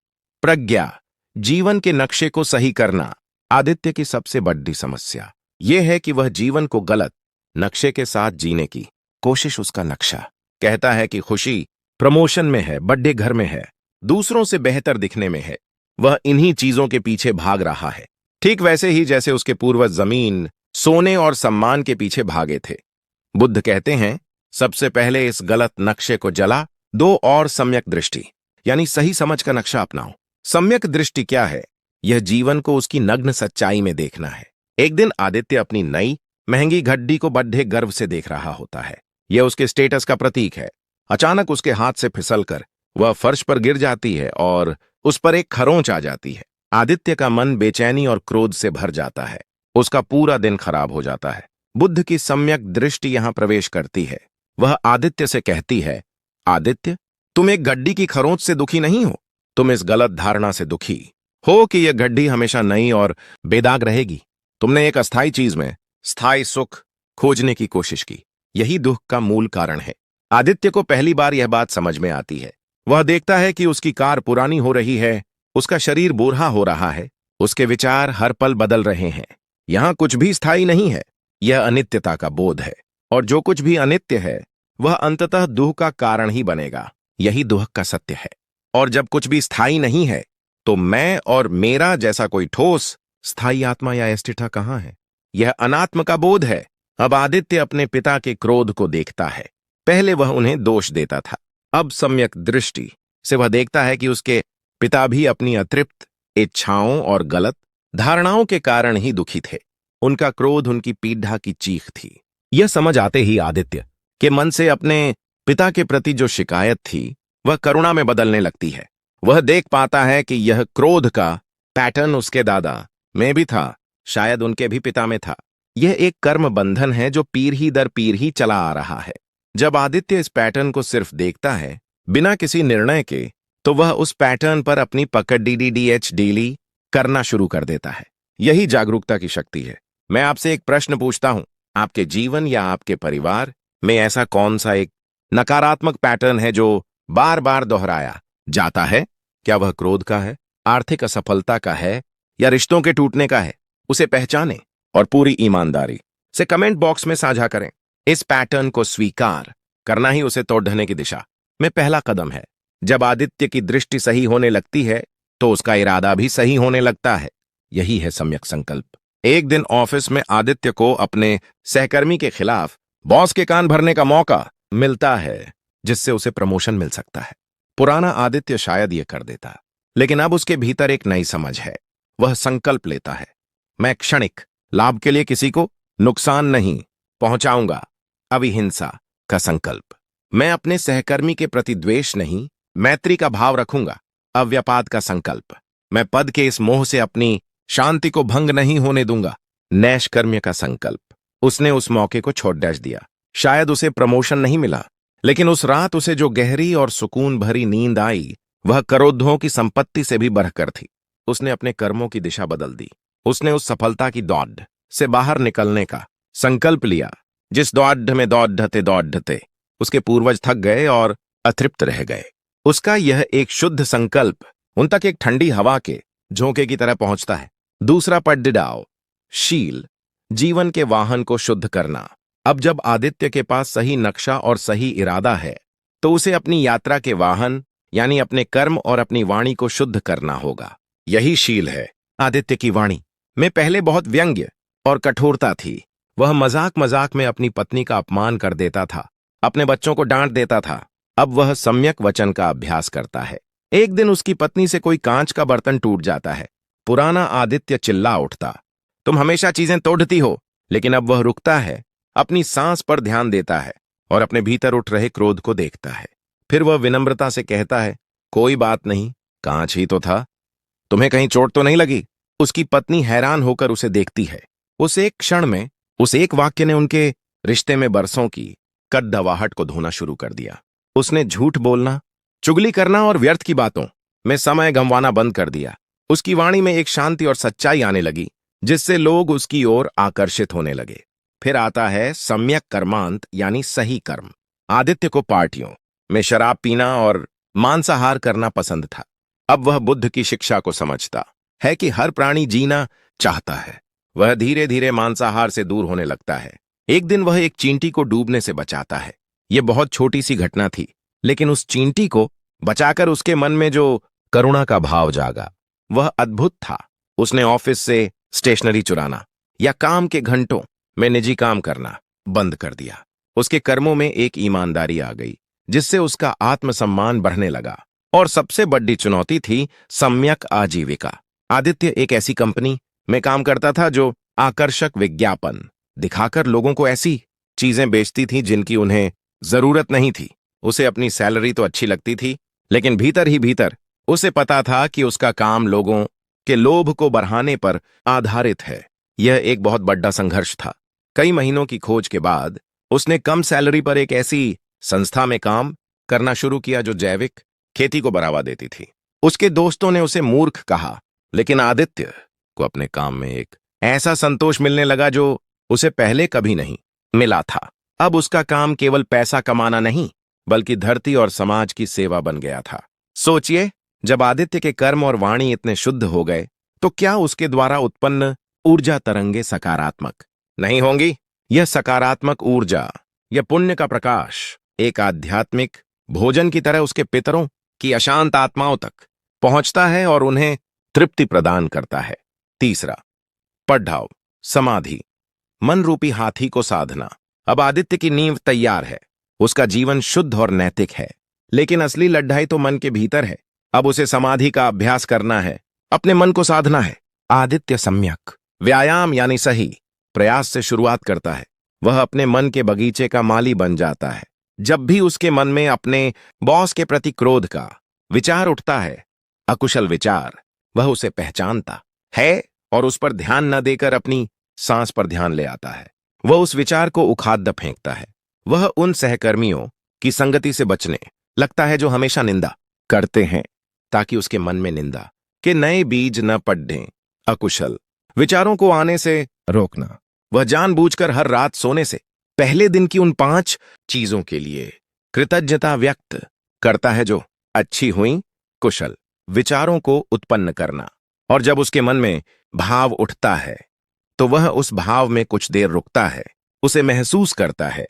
प्रज्ञा, जीवन के नक्शे को सही करना। आदित्य की सबसे बड़ी समस्या यह है कि वह जीवन को गलत नक्शे के साथ जीने की कोशिश। उसका नक्शा कहता है कि खुशी प्रमोशन में है, बर्थडे घर में है, दूसरों से बेहतर दिखने में है। वह इन्हीं चीजों के पीछे भाग रहा है, ठीक वैसे ही जैसे उसके पूर्वज जमीन, सोने और सम्मान के पीछे भागे थे। बुद्ध कहते हैं, सबसे पहले इस गलत नक्शे को जला दो और सम्यक दृष्टि यानी सही समझ का नक्शा अपनाओ। सम्यक दृष्टि क्या है? यह जीवन को उसकी नग्न सच्चाई में देखना है। एक दिन आदित्य अपनी नई महंगी घड्डी को बड़े गर्व से देख रहा होता है। यह उसके स्टेटस का प्रतीक है। अचानक उसके हाथ से फिसलकर वह फर्श पर गिर जाती है और उस पर एक खरोंच आ जाती है। आदित्य का मन बेचैनी और क्रोध से भर जाता है। उसका पूरा दिन खराब हो जाता है। बुद्ध की सम्यक दृष्टि यहां प्रवेश करती है। वह आदित्य से कहती है, आदित्य, तुम एक घड्डी की खरोंच से दुखी नहीं हो, तुम इस गलत धारणा से दुखी हो कि यह घड्डी हमेशा नई और बेदाग रहेगी। तुमने एक अस्थायी चीज में स्थायी सुख खोजने की कोशिश की। यही दुख का मूल कारण है। आदित्य को पहली बार यह बात समझ में आती है। वह देखता है कि उसकी कार पुरानी हो रही है, उसका शरीर बूढ़ा हो रहा है, उसके विचार हर पल बदल रहे हैं। यहां कुछ भी स्थायी नहीं है। यह अनित्यता का बोध है, और जो कुछ भी अनित्य है वह अंततः दुख का कारण ही बनेगा। यही दुख का सत्य है। और जब कुछ भी स्थायी नहीं है तो मैं और मेरा जैसा कोई ठोस स्थायी आत्मा या अस्तित्व कहां है? यह अनात्म का बोध है। अब आदित्य अपने पिता के क्रोध को देखता है। पहले वह उन्हें दोष देता था, अब सम्यक दृष्टि से वह देखता है कि उसके पिता भी अपनी अतृप्त इच्छाओं और गलत धारणाओं के कारण ही दुखी थे। उनका क्रोध उनकी पीड़ा की चीख थी। यह समझ आते ही आदित्य के मन से अपने पिता के प्रति जो शिकायत थी वह करुणा में बदलने लगती है। वह देख पाता है कि यह क्रोध का पैटर्न उसके दादा में भी था, शायद उनके भी पिता में था। यह एक कर्म बंधन है जो पीढ़ी दर पीढ़ी चला आ रहा है। जब आदित्य इस पैटर्न को सिर्फ देखता है बिना किसी निर्णय के, तो वह उस पैटर्न पर अपनी पकड़ डीडीडीएच डेली करना शुरू कर देता है। यही जागरूकता की शक्ति है। मैं आपसे एक प्रश्न पूछता हूं, आपके जीवन या आपके परिवार में ऐसा कौन सा एक नकारात्मक पैटर्न है जो बार बार दोहराया जाता है? क्या वह क्रोध का है, आर्थिक असफलता का है, या रिश्तों के टूटने का है? उसे पहचानें और पूरी ईमानदारी से कमेंट बॉक्स में साझा करें। इस पैटर्न को स्वीकार करना ही उसे तोड़ने की दिशा में पहला कदम है। जब आदित्य की दृष्टि सही होने लगती है तो उसका इरादा भी सही होने लगता है। यही है सम्यक संकल्प। एक दिन ऑफिस में आदित्य को अपने सहकर्मी के खिलाफ बॉस के कान भरने का मौका मिलता है, जिससे उसे प्रमोशन मिल सकता है। पुराना आदित्य शायद यह कर देता, लेकिन अब उसके भीतर एक नई समझ है। वह संकल्प लेता है, मैं क्षणिक लाभ के लिए किसी को नुकसान नहीं पहुंचाऊंगा। अविहिंसा का संकल्प, मैं अपने सहकर्मी के प्रति द्वेष नहीं, मैत्री का भाव रखूंगा। अव्यापाद का संकल्प, मैं पद के इस मोह से अपनी शांति को भंग नहीं होने दूंगा। नैष्कर्म्य का संकल्प, उसने उस मौके को छोड़ डैश दिया। शायद उसे प्रमोशन नहीं मिला, लेकिन उस रात उसे जो गहरी और सुकून भरी नींद आई वह करोड़ों की संपत्ति से भी बढ़कर थी। उसने अपने कर्मों की दिशा बदल दी। उसने उस सफलता की दौड़ से बाहर निकलने का संकल्प लिया, जिस दौड़ में दौड़ते उसके पूर्वज थक गए और अतृप्त रह गए। उसका यह एक शुद्ध संकल्प उन तक एक ठंडी हवा के झोंके की तरह पहुंचता है। दूसरा पडिडाव, शील, जीवन के वाहन को शुद्ध करना। अब जब आदित्य के पास सही नक्शा और सही इरादा है तो उसे अपनी यात्रा के वाहन यानी अपने कर्म और अपनी वाणी को शुद्ध करना होगा। यही शील है। आदित्य की वाणी में पहले बहुत व्यंग्य और कठोरता थी। वह मजाक मजाक में अपनी पत्नी का अपमान कर देता था, अपने बच्चों को डांट देता था। अब वह सम्यक वचन का अभ्यास करता है। एक दिन उसकी पत्नी से कोई कांच का बर्तन टूट जाता है। पुराना आदित्य चिल्ला उठता, तुम हमेशा चीजें तोड़ती हो। लेकिन अब वह रुकता है, अपनी सांस पर ध्यान देता है और अपने भीतर उठ रहे क्रोध को देखता है। फिर वह विनम्रता से कहता है, कोई बात नहीं, कांच ही तो था, तुम्हें कहीं चोट तो नहीं लगी? उसकी पत्नी हैरान होकर उसे देखती है। उस एक क्षण में, उस एक वाक्य ने उनके रिश्ते में बरसों की कद्दवाहट को धोना शुरू कर दिया। उसने झूठ बोलना, चुगली करना और व्यर्थ की बातों में समय गंवाना बंद कर दिया। उसकी वाणी में एक शांति और सच्चाई आने लगी, जिससे लोग उसकी ओर आकर्षित होने लगे। फिर आता है सम्यक कर्मांत यानी सही कर्म। आदित्य को पार्टियों में शराब पीना और मांसाहार करना पसंद था। अब वह बुद्ध की शिक्षा को समझता है कि हर प्राणी जीना चाहता है। वह धीरे धीरे मांसाहार से दूर होने लगता है। एक दिन वह एक चींटी को डूबने से बचाता है। यह बहुत छोटी सी घटना थी, लेकिन उस चींटी को बचाकर उसके मन में जो करुणा का भाव जागा, वह अद्भुत था। उसने ऑफिस से स्टेशनरी चुराना या काम के घंटों में निजी काम करना बंद कर दिया। उसके कर्मों में एक ईमानदारी आ गई, जिससे उसका आत्मसम्मान बढ़ने लगा। और सबसे बड़ी चुनौती थी सम्यक आजीविका। आदित्य एक ऐसी कंपनी में काम करता था जो आकर्षक विज्ञापन दिखाकर लोगों को ऐसी चीजें बेचती थी जिनकी उन्हें जरूरत नहीं थी। उसे अपनी सैलरी तो अच्छी लगती थी, लेकिन भीतर ही भीतर उसे पता था कि उसका काम लोगों के लोभ को बढ़ाने पर आधारित है। यह एक बहुत बड़ा संघर्ष था। कई महीनों की खोज के बाद उसने कम सैलरी पर एक ऐसी संस्था में काम करना शुरू किया जो जैविक खेती को बढ़ावा देती थी। उसके दोस्तों ने उसे मूर्ख कहा, लेकिन आदित्य को अपने काम में एक ऐसा संतोष मिलने लगा जो उसे पहले कभी नहीं मिला था। अब उसका काम केवल पैसा कमाना नहीं, बल्कि धरती और समाज की सेवा बन गया था। सोचिए, जब आदित्य के कर्म और वाणी इतने शुद्ध हो गए, तो क्या उसके द्वारा उत्पन्न ऊर्जा तरंगे सकारात्मक नहीं होंगी? यह सकारात्मक ऊर्जा, यह पुण्य का प्रकाश एक आध्यात्मिक भोजन की तरह उसके पितरों की अशांत आत्माओं तक पहुंचता है और उन्हें तृप्ति प्रदान करता है। तीसरा, पढ़ाव समाधि, मन रूपी हाथी को साधना। अब आदित्य की नींव तैयार है। उसका जीवन शुद्ध और नैतिक है, लेकिन असली लड़ाई तो मन के भीतर है। अब उसे समाधि का अभ्यास करना है, अपने मन को साधना है। आदित्य सम्यक व्यायाम यानी सही प्रयास से शुरुआत करता है। वह अपने मन के बगीचे का माली बन जाता है। जब भी उसके मन में अपने बॉस के प्रति क्रोध का विचार उठता है, अकुशल विचार, वह उसे पहचानता है और उस पर ध्यान न देकर अपनी सांस पर ध्यान ले आता है। वह उस विचार को उखाड़ फेंकता है। वह उन सहकर्मियों की संगति से बचने लगता है जो हमेशा निंदा करते हैं, ताकि उसके मन में निंदा के नए बीज न पड़ें। अकुशल विचारों को आने से रोकना। वह जानबूझकर हर रात सोने से पहले दिन की उन 5 चीजों के लिए कृतज्ञता व्यक्त करता है जो अच्छी हुई। कुशल विचारों को उत्पन्न करना, और जब उसके मन में भाव उठता है तो वह उस भाव में कुछ देर रुकता है, उसे महसूस करता है।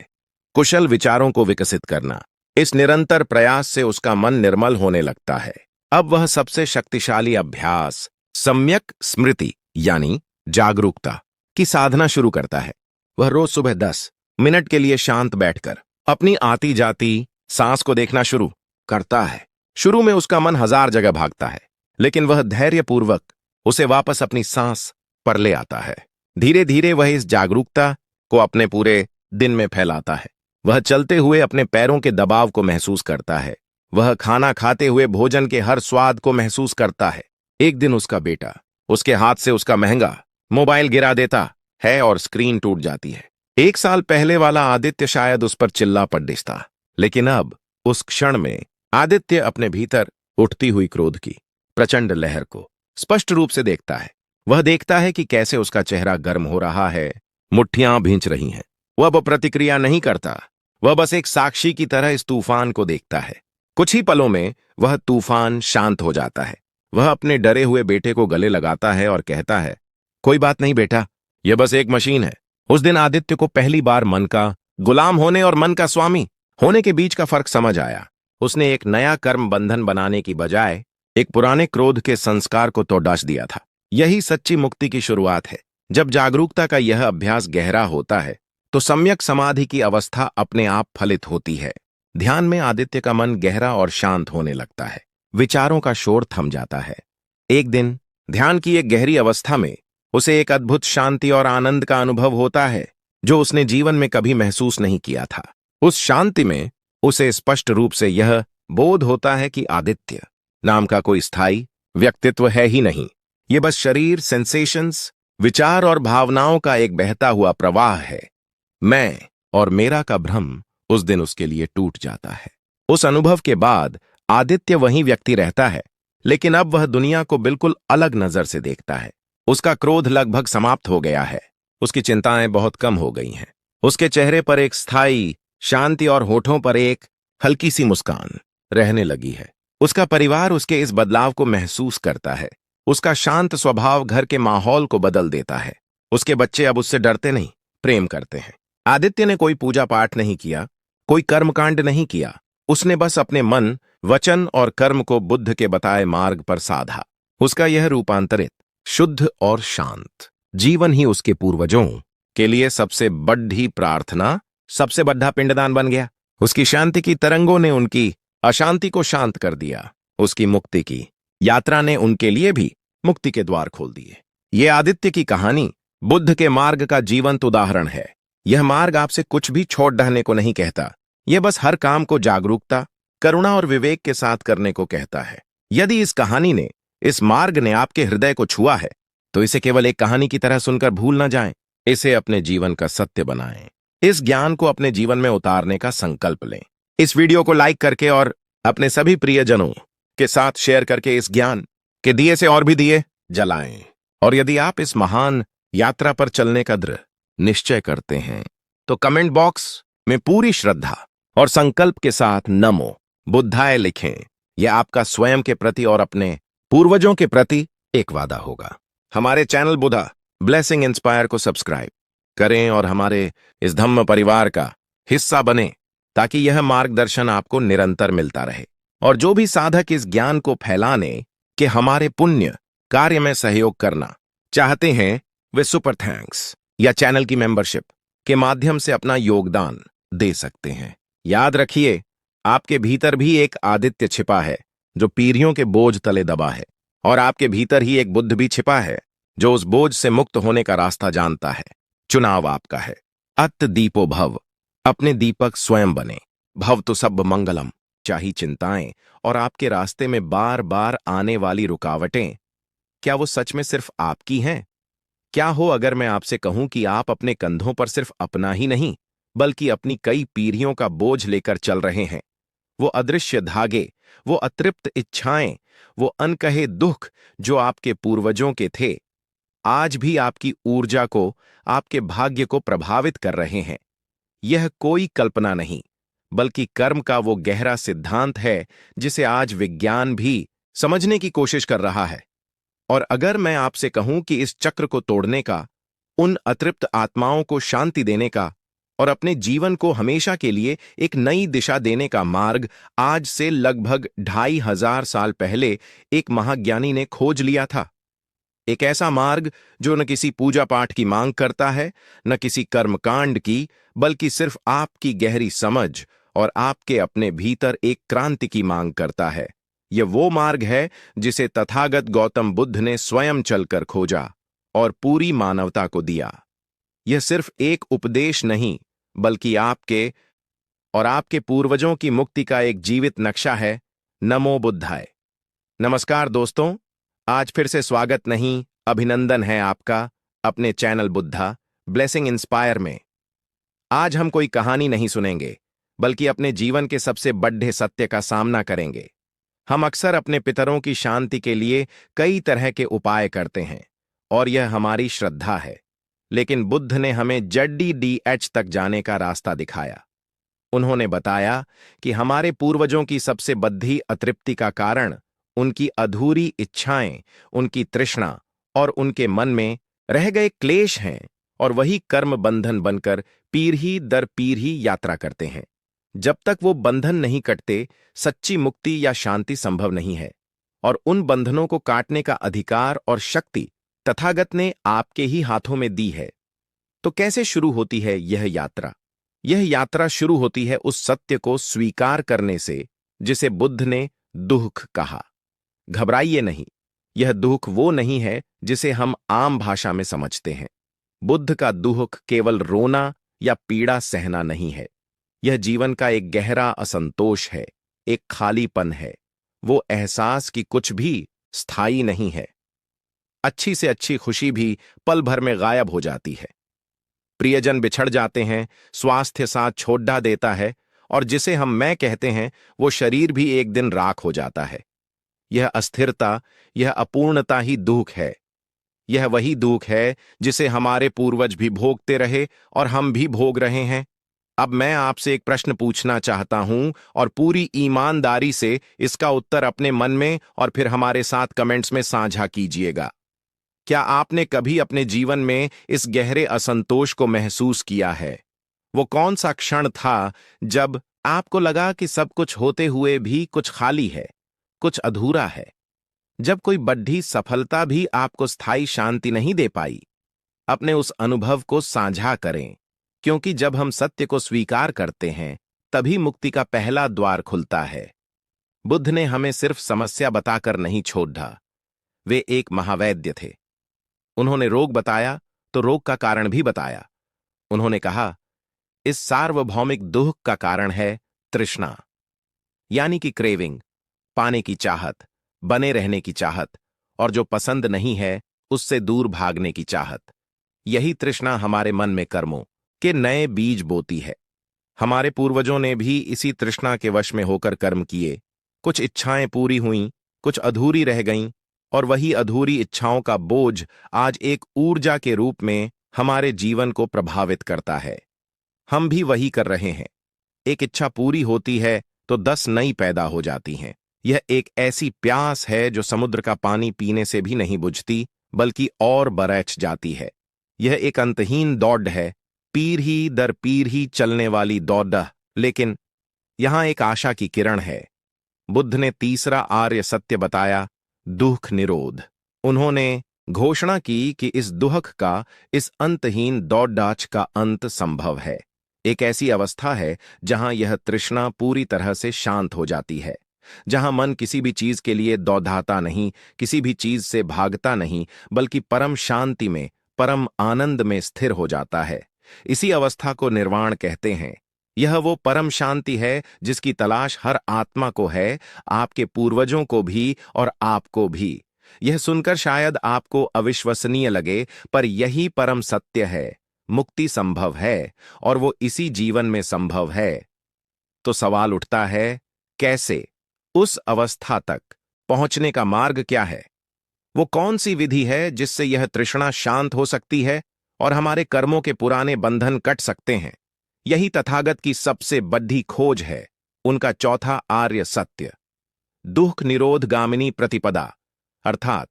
कुशल विचारों को विकसित करना, इस निरंतर प्रयास से उसका मन निर्मल होने लगता है। अब वह सबसे शक्तिशाली अभ्यास सम्यक स्मृति यानी जागरूकता की साधना शुरू करता है। वह रोज सुबह 10 मिनट के लिए शांत बैठकर अपनी आती जाती सांस को देखना शुरू करता है। शुरू में उसका मन 1000 जगह भागता है, लेकिन वह धैर्यपूर्वक उसे वापस अपनी सांस पर ले आता है। धीरे धीरे वह इस जागरूकता को अपने पूरे दिन में फैलाता है। वह चलते हुए अपने पैरों के दबाव को महसूस करता है। वह खाना खाते हुए भोजन के हर स्वाद को महसूस करता है। एक दिन उसका बेटा उसके हाथ से उसका महंगा मोबाइल गिरा देता है और स्क्रीन टूट जाती है। 1 साल पहले वाला आदित्य शायद उस पर चिल्ला पड़ता, लेकिन अब उस क्षण में आदित्य अपने भीतर उठती हुई क्रोध की प्रचंड लहर को स्पष्ट रूप से देखता है। वह देखता है कि कैसे उसका चेहरा गर्म हो रहा है, मुट्ठियां भींच रही हैं। वह प्रतिक्रिया नहीं करता, वह बस एक साक्षी की तरह इस तूफान को देखता है। कुछ ही पलों में वह तूफान शांत हो जाता है। वह अपने डरे हुए बेटे को गले लगाता है और कहता है, कोई बात नहीं बेटा, यह बस एक मशीन है। उस दिन आदित्य को पहली बार मन का गुलाम होने और मन का स्वामी होने के बीच का फर्क समझ आया। उसने एक नया कर्म बंधन बनाने की बजाय एक पुराने क्रोध के संस्कार को तोड़ दिया था। यही सच्ची मुक्ति की शुरुआत है। जब जागरूकता का यह अभ्यास गहरा होता है तो सम्यक समाधि की अवस्था अपने आप फलित होती है। ध्यान में आदित्य का मन गहरा और शांत होने लगता है। विचारों का शोर थम जाता है। एक दिन ध्यान की एक गहरी अवस्था में उसे एक अद्भुत शांति और आनंद का अनुभव होता है जो उसने जीवन में कभी महसूस नहीं किया था। उस शांति में उसे स्पष्ट रूप से यह बोध होता है कि आदित्य नाम का कोई स्थायी व्यक्तित्व है ही नहीं। ये बस शरीर, सेंसेशंस, विचार और भावनाओं का एक बहता हुआ प्रवाह है। मैं और मेरा का भ्रम उस दिन उसके लिए टूट जाता है। उस अनुभव के बाद आदित्य वही व्यक्ति रहता है, लेकिन अब वह दुनिया को बिल्कुल अलग नजर से देखता है। उसका क्रोध लगभग समाप्त हो गया है। उसकी चिंताएं बहुत कम हो गई हैं। उसके चेहरे पर एक स्थायी शांति और होठों पर एक हल्की सी मुस्कान रहने लगी है। उसका परिवार उसके इस बदलाव को महसूस करता है। उसका शांत स्वभाव घर के माहौल को बदल देता है। उसके बच्चे अब उससे डरते नहीं, प्रेम करते हैं। आदित्य ने कोई पूजा पाठ नहीं किया, कोई कर्मकांड नहीं किया। उसने बस अपने मन, वचन और कर्म को बुद्ध के बताए मार्ग पर साधा। उसका यह रूपांतरित, शुद्ध और शांत जीवन ही उसके पूर्वजों के लिए सबसे बड़ी प्रार्थना, सबसे बड़ा पिंडदान बन गया। उसकी शांति की तरंगों ने उनकी अशांति को शांत कर दिया। उसकी मुक्ति की यात्रा ने उनके लिए भी मुक्ति के द्वार खोल दिए। ये आदित्य की कहानी बुद्ध के मार्ग का जीवंत उदाहरण है। यह मार्ग आपसे कुछ भी छोड़ डहने को नहीं कहता। यह बस हर काम को जागरूकता, करुणा और विवेक के साथ करने को कहता है। यदि इस कहानी ने, इस मार्ग ने आपके हृदय को छुआ है तो इसे केवल एक कहानी की तरह सुनकर भूल न जाएं। इसे अपने जीवन का सत्य बनाएं। इस ज्ञान को अपने जीवन में उतारने का संकल्प लें। इस वीडियो को लाइक करके और अपने सभी प्रियजनों के साथ शेयर करके इस ज्ञान के दिए से और भी दिए जलाएं। और यदि आप इस महान यात्रा पर चलने का दृढ़ निश्चय करते हैं तो कमेंट बॉक्स में पूरी श्रद्धा और संकल्प के साथ नमो बुद्धाय लिखें। यह आपका स्वयं के प्रति और अपने पूर्वजों के प्रति एक वादा होगा। हमारे चैनल बुद्धा ब्लेसिंग इंस्पायर को सब्सक्राइब करें और हमारे इस धम्म परिवार का हिस्सा बने ताकि यह मार्गदर्शन आपको निरंतर मिलता रहे। और जो भी साधक इस ज्ञान को फैलाने के हमारे पुण्य कार्य में सहयोग करना चाहते हैं वे सुपर थैंक्स या चैनल की मेंबरशिप के माध्यम से अपना योगदान दे सकते हैं। याद रखिए, आपके भीतर भी एक आदित्य छिपा है जो पीढ़ियों के बोझ तले दबा है, और आपके भीतर ही एक बुद्ध भी छिपा है जो उस बोझ से मुक्त होने का रास्ता जानता है। चुनाव आपका है। अत दीपो भव, अपने दीपक स्वयं बने। भव तो सब मंगलम, चाही चिंताएं और आपके रास्ते में बार बार आने वाली रुकावटें, क्या वो सच में सिर्फ आपकी हैं? क्या हो अगर मैं आपसे कहूं कि आप अपने कंधों पर सिर्फ अपना ही नहीं बल्कि अपनी कई पीढ़ियों का बोझ लेकर चल रहे हैं? वो अदृश्य धागे, वो अतृप्त इच्छाएं, वो अनकहे दुख जो आपके पूर्वजों के थे, आज भी आपकी ऊर्जा को, आपके भाग्य को प्रभावित कर रहे हैं। यह कोई कल्पना नहीं बल्कि कर्म का वो गहरा सिद्धांत है जिसे आज विज्ञान भी समझने की कोशिश कर रहा है। और अगर मैं आपसे कहूं कि इस चक्र को तोड़ने का, उन अतृप्त आत्माओं को शांति देने का और अपने जीवन को हमेशा के लिए एक नई दिशा देने का मार्ग आज से लगभग 2500 साल पहले एक महाज्ञानी ने खोज लिया था। एक ऐसा मार्ग जो न किसी पूजा पाठ की मांग करता है, न किसी कर्मकांड की, बल्कि सिर्फ आपकी गहरी समझ और आपके अपने भीतर एक क्रांति की मांग करता है। यह वो मार्ग है जिसे तथागत गौतम बुद्ध ने स्वयं चलकर खोजा और पूरी मानवता को दिया। यह सिर्फ एक उपदेश नहीं बल्कि आपके और आपके पूर्वजों की मुक्ति का एक जीवित नक्शा है। नमो बुद्धाय। नमस्कार दोस्तों, आज फिर से स्वागत नहीं, अभिनंदन है आपका अपने चैनल बुद्धा ब्लेसिंग इंस्पायर में। आज हम कोई कहानी नहीं सुनेंगे बल्कि अपने जीवन के सबसे बड़े सत्य का सामना करेंगे। हम अक्सर अपने पितरों की शांति के लिए कई तरह के उपाय करते हैं और यह हमारी श्रद्धा है, लेकिन बुद्ध ने हमें ZDDH तक जाने का रास्ता दिखाया। उन्होंने बताया कि हमारे पूर्वजों की सबसे बद्धी अतृप्ति का कारण उनकी अधूरी इच्छाएं, उनकी तृष्णा और उनके मन में रह गए क्लेश हैं, और वही कर्म बंधन बनकर पीढ़ी दर पीढ़ी यात्रा करते हैं। जब तक वो बंधन नहीं कटते, सच्ची मुक्ति या शांति संभव नहीं है। और उन बंधनों को काटने का अधिकार और शक्ति तथागत ने आपके ही हाथों में दी है। तो कैसे शुरू होती है यह यात्रा? यह यात्रा शुरू होती है उस सत्य को स्वीकार करने से जिसे बुद्ध ने दुख कहा। घबराइए नहीं, यह दुख वो नहीं है जिसे हम आम भाषा में समझते हैं। बुद्ध का दुख केवल रोना या पीड़ा सहना नहीं है। यह जीवन का एक गहरा असंतोष है, एक खालीपन है, वो एहसास कि कुछ भी स्थायी नहीं है। अच्छी से अच्छी खुशी भी पल भर में गायब हो जाती है। प्रियजन बिछड़ जाते हैं, स्वास्थ्य साथ छोड़ा देता है, और जिसे हम मैं कहते हैं वो शरीर भी एक दिन राख हो जाता है। यह अस्थिरता, यह अपूर्णता ही दुख है। यह वही दुख है जिसे हमारे पूर्वज भी भोगते रहे और हम भी भोग रहे हैं। अब मैं आपसे एक प्रश्न पूछना चाहता हूं और पूरी ईमानदारी से इसका उत्तर अपने मन में और फिर हमारे साथ कमेंट्स में साझा कीजिएगा। क्या आपने कभी अपने जीवन में इस गहरे असंतोष को महसूस किया है? वो कौन सा क्षण था जब आपको लगा कि सब कुछ होते हुए भी कुछ खाली है, कुछ अधूरा है? जब कोई बड़ी सफलता भी आपको स्थायी शांति नहीं दे पाई? अपने उस अनुभव को साझा करें, क्योंकि जब हम सत्य को स्वीकार करते हैं तभी मुक्ति का पहला द्वार खुलता है। बुद्ध ने हमें सिर्फ समस्या बताकर नहीं छोड़ा, वे एक महावैद्य थे। उन्होंने रोग बताया तो रोग का कारण भी बताया। उन्होंने कहा, इस सार्वभौमिक दुख का कारण है तृष्णा, यानी कि क्रेविंग, पाने की चाहत, बने रहने की चाहत, और जो पसंद नहीं है उससे दूर भागने की चाहत। यही तृष्णा हमारे मन में कर्मों के नए बीज बोती है। हमारे पूर्वजों ने भी इसी तृष्णा के वश में होकर कर्म किए। कुछ इच्छाएं पूरी हुईं, कुछ अधूरी रह गईं, और वही अधूरी इच्छाओं का बोझ आज एक ऊर्जा के रूप में हमारे जीवन को प्रभावित करता है। हम भी वही कर रहे हैं। एक इच्छा पूरी होती है तो 10 नई पैदा हो जाती हैं। यह एक ऐसी प्यास है जो समुद्र का पानी पीने से भी नहीं बुझती, बल्कि और बरैच जाती है। यह एक अंतहीन दौड़ है, पीर ही दर पीर ही चलने वाली दौड़। लेकिन यहां एक आशा की किरण है। बुद्ध ने तीसरा आर्य सत्य बताया, दुख निरोध। उन्होंने घोषणा की कि इस दुख का, इस अंतहीन दौड़ाच का अंत संभव है। एक ऐसी अवस्था है जहां यह तृष्णा पूरी तरह से शांत हो जाती है, जहां मन किसी भी चीज के लिए दौड़ाता नहीं, किसी भी चीज से भागता नहीं, बल्कि परम शांति में, परम आनंद में स्थिर हो जाता है। इसी अवस्था को निर्वाण कहते हैं। यह वो परम शांति है जिसकी तलाश हर आत्मा को है, आपके पूर्वजों को भी और आपको भी। यह सुनकर शायद आपको अविश्वसनीय लगे, पर यही परम सत्य है। मुक्ति संभव है, और वो इसी जीवन में संभव है। तो सवाल उठता है, कैसे? उस अवस्था तक पहुंचने का मार्ग क्या है? वो कौन सी विधि है जिससे यह तृष्णा शांत हो सकती है और हमारे कर्मों के पुराने बंधन कट सकते हैं? यही तथागत की सबसे बड़ी खोज है, उनका चौथा आर्य सत्य, दुख निरोध गामिनी प्रतिपदा, अर्थात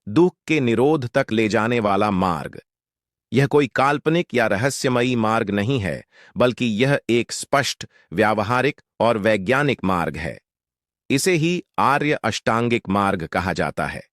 दुख के निरोध तक ले जाने वाला मार्ग। यह कोई काल्पनिक या रहस्यमयी मार्ग नहीं है, बल्कि यह एक स्पष्ट, व्यावहारिक और वैज्ञानिक मार्ग है। इसे ही आर्य अष्टांगिक मार्ग कहा जाता है।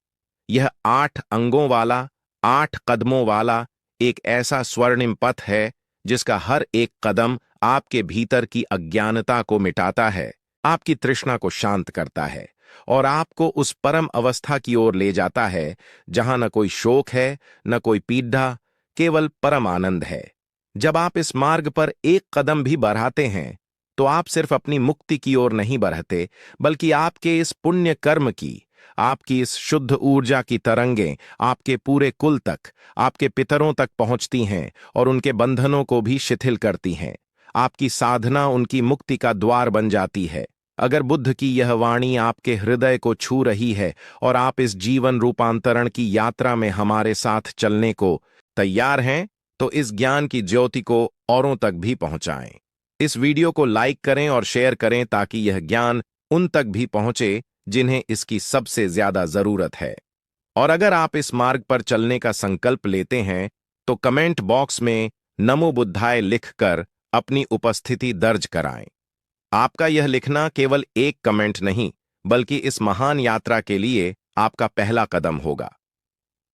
यह 8 अंगों वाला, 8 कदमों वाला एक ऐसा स्वर्णिम पथ है जिसका हर एक कदम आपके भीतर की अज्ञानता को मिटाता है, आपकी तृष्णा को शांत करता है और आपको उस परम अवस्था की ओर ले जाता है जहां न कोई शोक है, न कोई पीड़ा, केवल परम आनंद है। जब आप इस मार्ग पर एक कदम भी बढ़ाते हैं तो आप सिर्फ अपनी मुक्ति की ओर नहीं बढ़ते, बल्कि आपके इस पुण्य कर्म की, आपकी इस शुद्ध ऊर्जा की तरंगें आपके पूरे कुल तक, आपके पितरों तक पहुंचती हैं और उनके बंधनों को भी शिथिल करती हैं। आपकी साधना उनकी मुक्ति का द्वार बन जाती है। अगर बुद्ध की यह वाणी आपके हृदय को छू रही है और आप इस जीवन रूपांतरण की यात्रा में हमारे साथ चलने को तैयार हैं, तो इस ज्ञान की ज्योति को औरों तक भी पहुंचाएं। इस वीडियो को लाइक करें और शेयर करें ताकि यह ज्ञान उन तक भी पहुंचे जिन्हें इसकी सबसे ज्यादा जरूरत है। और अगर आप इस मार्ग पर चलने का संकल्प लेते हैं तो कमेंट बॉक्स में नमो बुद्धाय लिखकर अपनी उपस्थिति दर्ज कराएं। आपका यह लिखना केवल एक कमेंट नहीं, बल्कि इस महान यात्रा के लिए आपका पहला कदम होगा।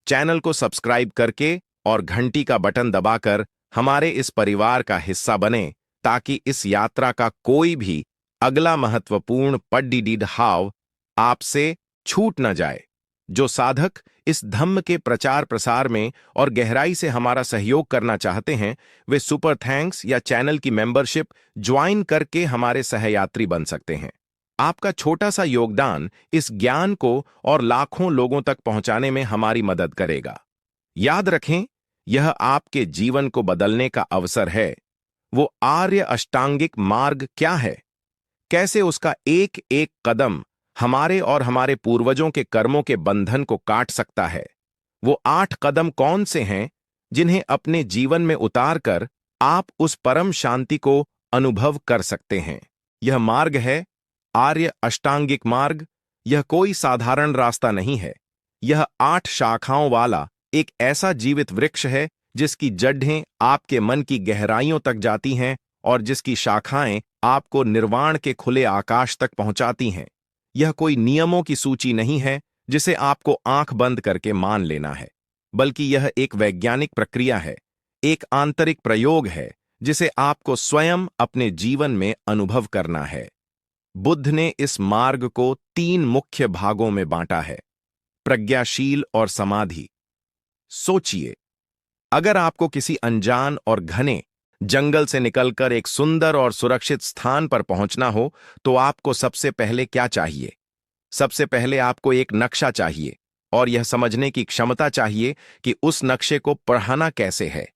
चैनल को सब्सक्राइब करके और घंटी का बटन दबाकर हमारे इस परिवार का हिस्सा बने, ताकि इस यात्रा का कोई भी अगला महत्वपूर्ण पढ़ाव आपसे छूट न जाए। जो साधक इस धम्म के प्रचार प्रसार में और गहराई से हमारा सहयोग करना चाहते हैं, वे सुपर थैंक्स या चैनल की मेंबरशिप ज्वाइन करके हमारे सहयात्री बन सकते हैं। आपका छोटा सा योगदान इस ज्ञान को और लाखों लोगों तक पहुंचाने में हमारी मदद करेगा। याद रखें, यह आपके जीवन को बदलने का अवसर है। वो आर्य अष्टांगिक मार्ग क्या है? कैसे उसका एक एक कदम हमारे और हमारे पूर्वजों के कर्मों के बंधन को काट सकता है? वो 8 कदम कौन से हैं जिन्हें अपने जीवन में उतारकर आप उस परम शांति को अनुभव कर सकते हैं? यह मार्ग है आर्य अष्टांगिक मार्ग। यह कोई साधारण रास्ता नहीं है। यह 8 शाखाओं वाला एक ऐसा जीवित वृक्ष है जिसकी जड़ें आपके मन की गहराइयों तक जाती हैं और जिसकी शाखाएं आपको निर्वाण के खुले आकाश तक पहुंचाती हैं। यह कोई नियमों की सूची नहीं है जिसे आपको आंख बंद करके मान लेना है, बल्कि यह एक वैज्ञानिक प्रक्रिया है, एक आंतरिक प्रयोग है जिसे आपको स्वयं अपने जीवन में अनुभव करना है। बुद्ध ने इस मार्ग को 3 मुख्य भागों में बांटा है: प्रज्ञाशील और समाधि। सोचिए, अगर आपको किसी अनजान और घने जंगल से निकलकर एक सुंदर और सुरक्षित स्थान पर पहुंचना हो, तो आपको सबसे पहले क्या चाहिए? सबसे पहले आपको एक नक्शा चाहिए और यह समझने की क्षमता चाहिए कि उस नक्शे को पढ़ना कैसे है।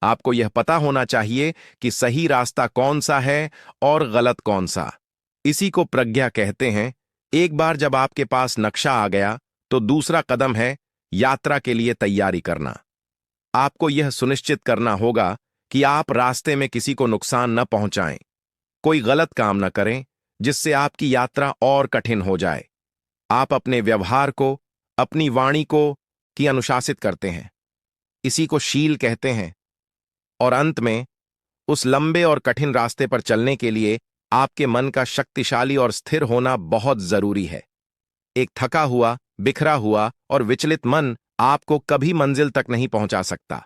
आपको यह पता होना चाहिए कि सही रास्ता कौन सा है और गलत कौन सा। इसी को प्रज्ञा कहते हैं। एक बार जब आपके पास नक्शा आ गया, तो दूसरा कदम है यात्रा के लिए तैयारी करना। आपको यह सुनिश्चित करना होगा कि आप रास्ते में किसी को नुकसान न पहुंचाएं, कोई गलत काम न करें जिससे आपकी यात्रा और कठिन हो जाए। आप अपने व्यवहार को, अपनी वाणी को अनुशासित करते हैं, इसी को शील कहते हैं। और अंत में, उस लंबे और कठिन रास्ते पर चलने के लिए आपके मन का शक्तिशाली और स्थिर होना बहुत जरूरी है। एक थका हुआ, बिखरा हुआ और विचलित मन आपको कभी मंजिल तक नहीं पहुंचा सकता।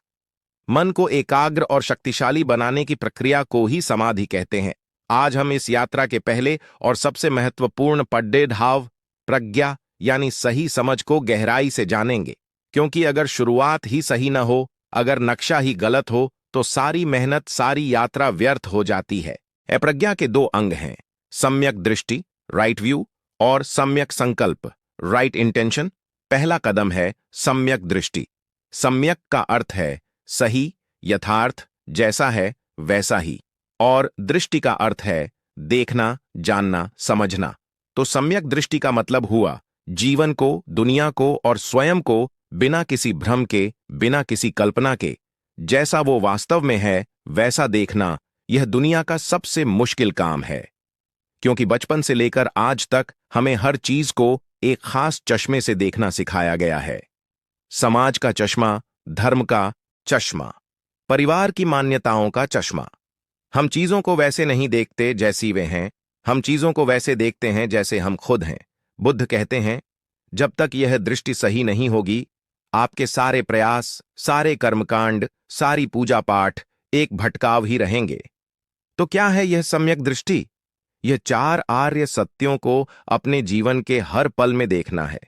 मन को एकाग्र और शक्तिशाली बनाने की प्रक्रिया को ही समाधि कहते हैं। आज हम इस यात्रा के पहले और सबसे महत्वपूर्ण पढ़ाव, प्रज्ञा यानी सही समझ को गहराई से जानेंगे, क्योंकि अगर शुरुआत ही सही न हो, अगर नक्शा ही गलत हो, तो सारी मेहनत, सारी यात्रा व्यर्थ हो जाती है। प्रज्ञा के 2 अंग हैं: सम्यक दृष्टि, राइट व्यू, और सम्यक संकल्प, राइट इंटेंशन। पहला कदम है सम्यक दृष्टि। सम्यक का अर्थ है सही, यथार्थ, जैसा है वैसा ही, और दृष्टि का अर्थ है देखना, जानना, समझना। तो सम्यक दृष्टि का मतलब हुआ जीवन को, दुनिया को और स्वयं को बिना किसी भ्रम के, बिना किसी कल्पना के, जैसा वो वास्तव में है वैसा देखना। यह दुनिया का सबसे मुश्किल काम है, क्योंकि बचपन से लेकर आज तक हमें हर चीज को एक खास चश्मे से देखना सिखाया गया है। समाज का चश्मा, धर्म का चश्मा, परिवार की मान्यताओं का चश्मा। हम चीजों को वैसे नहीं देखते जैसी वे हैं, हम चीजों को वैसे देखते हैं जैसे हम खुद हैं। बुद्ध कहते हैं, जब तक यह दृष्टि सही नहीं होगी, आपके सारे प्रयास, सारे कर्मकांड, सारी पूजा पाठ एक भटकाव ही रहेंगे। तो क्या है यह सम्यक दृष्टि? यह 4 आर्य सत्यों को अपने जीवन के हर पल में देखना है।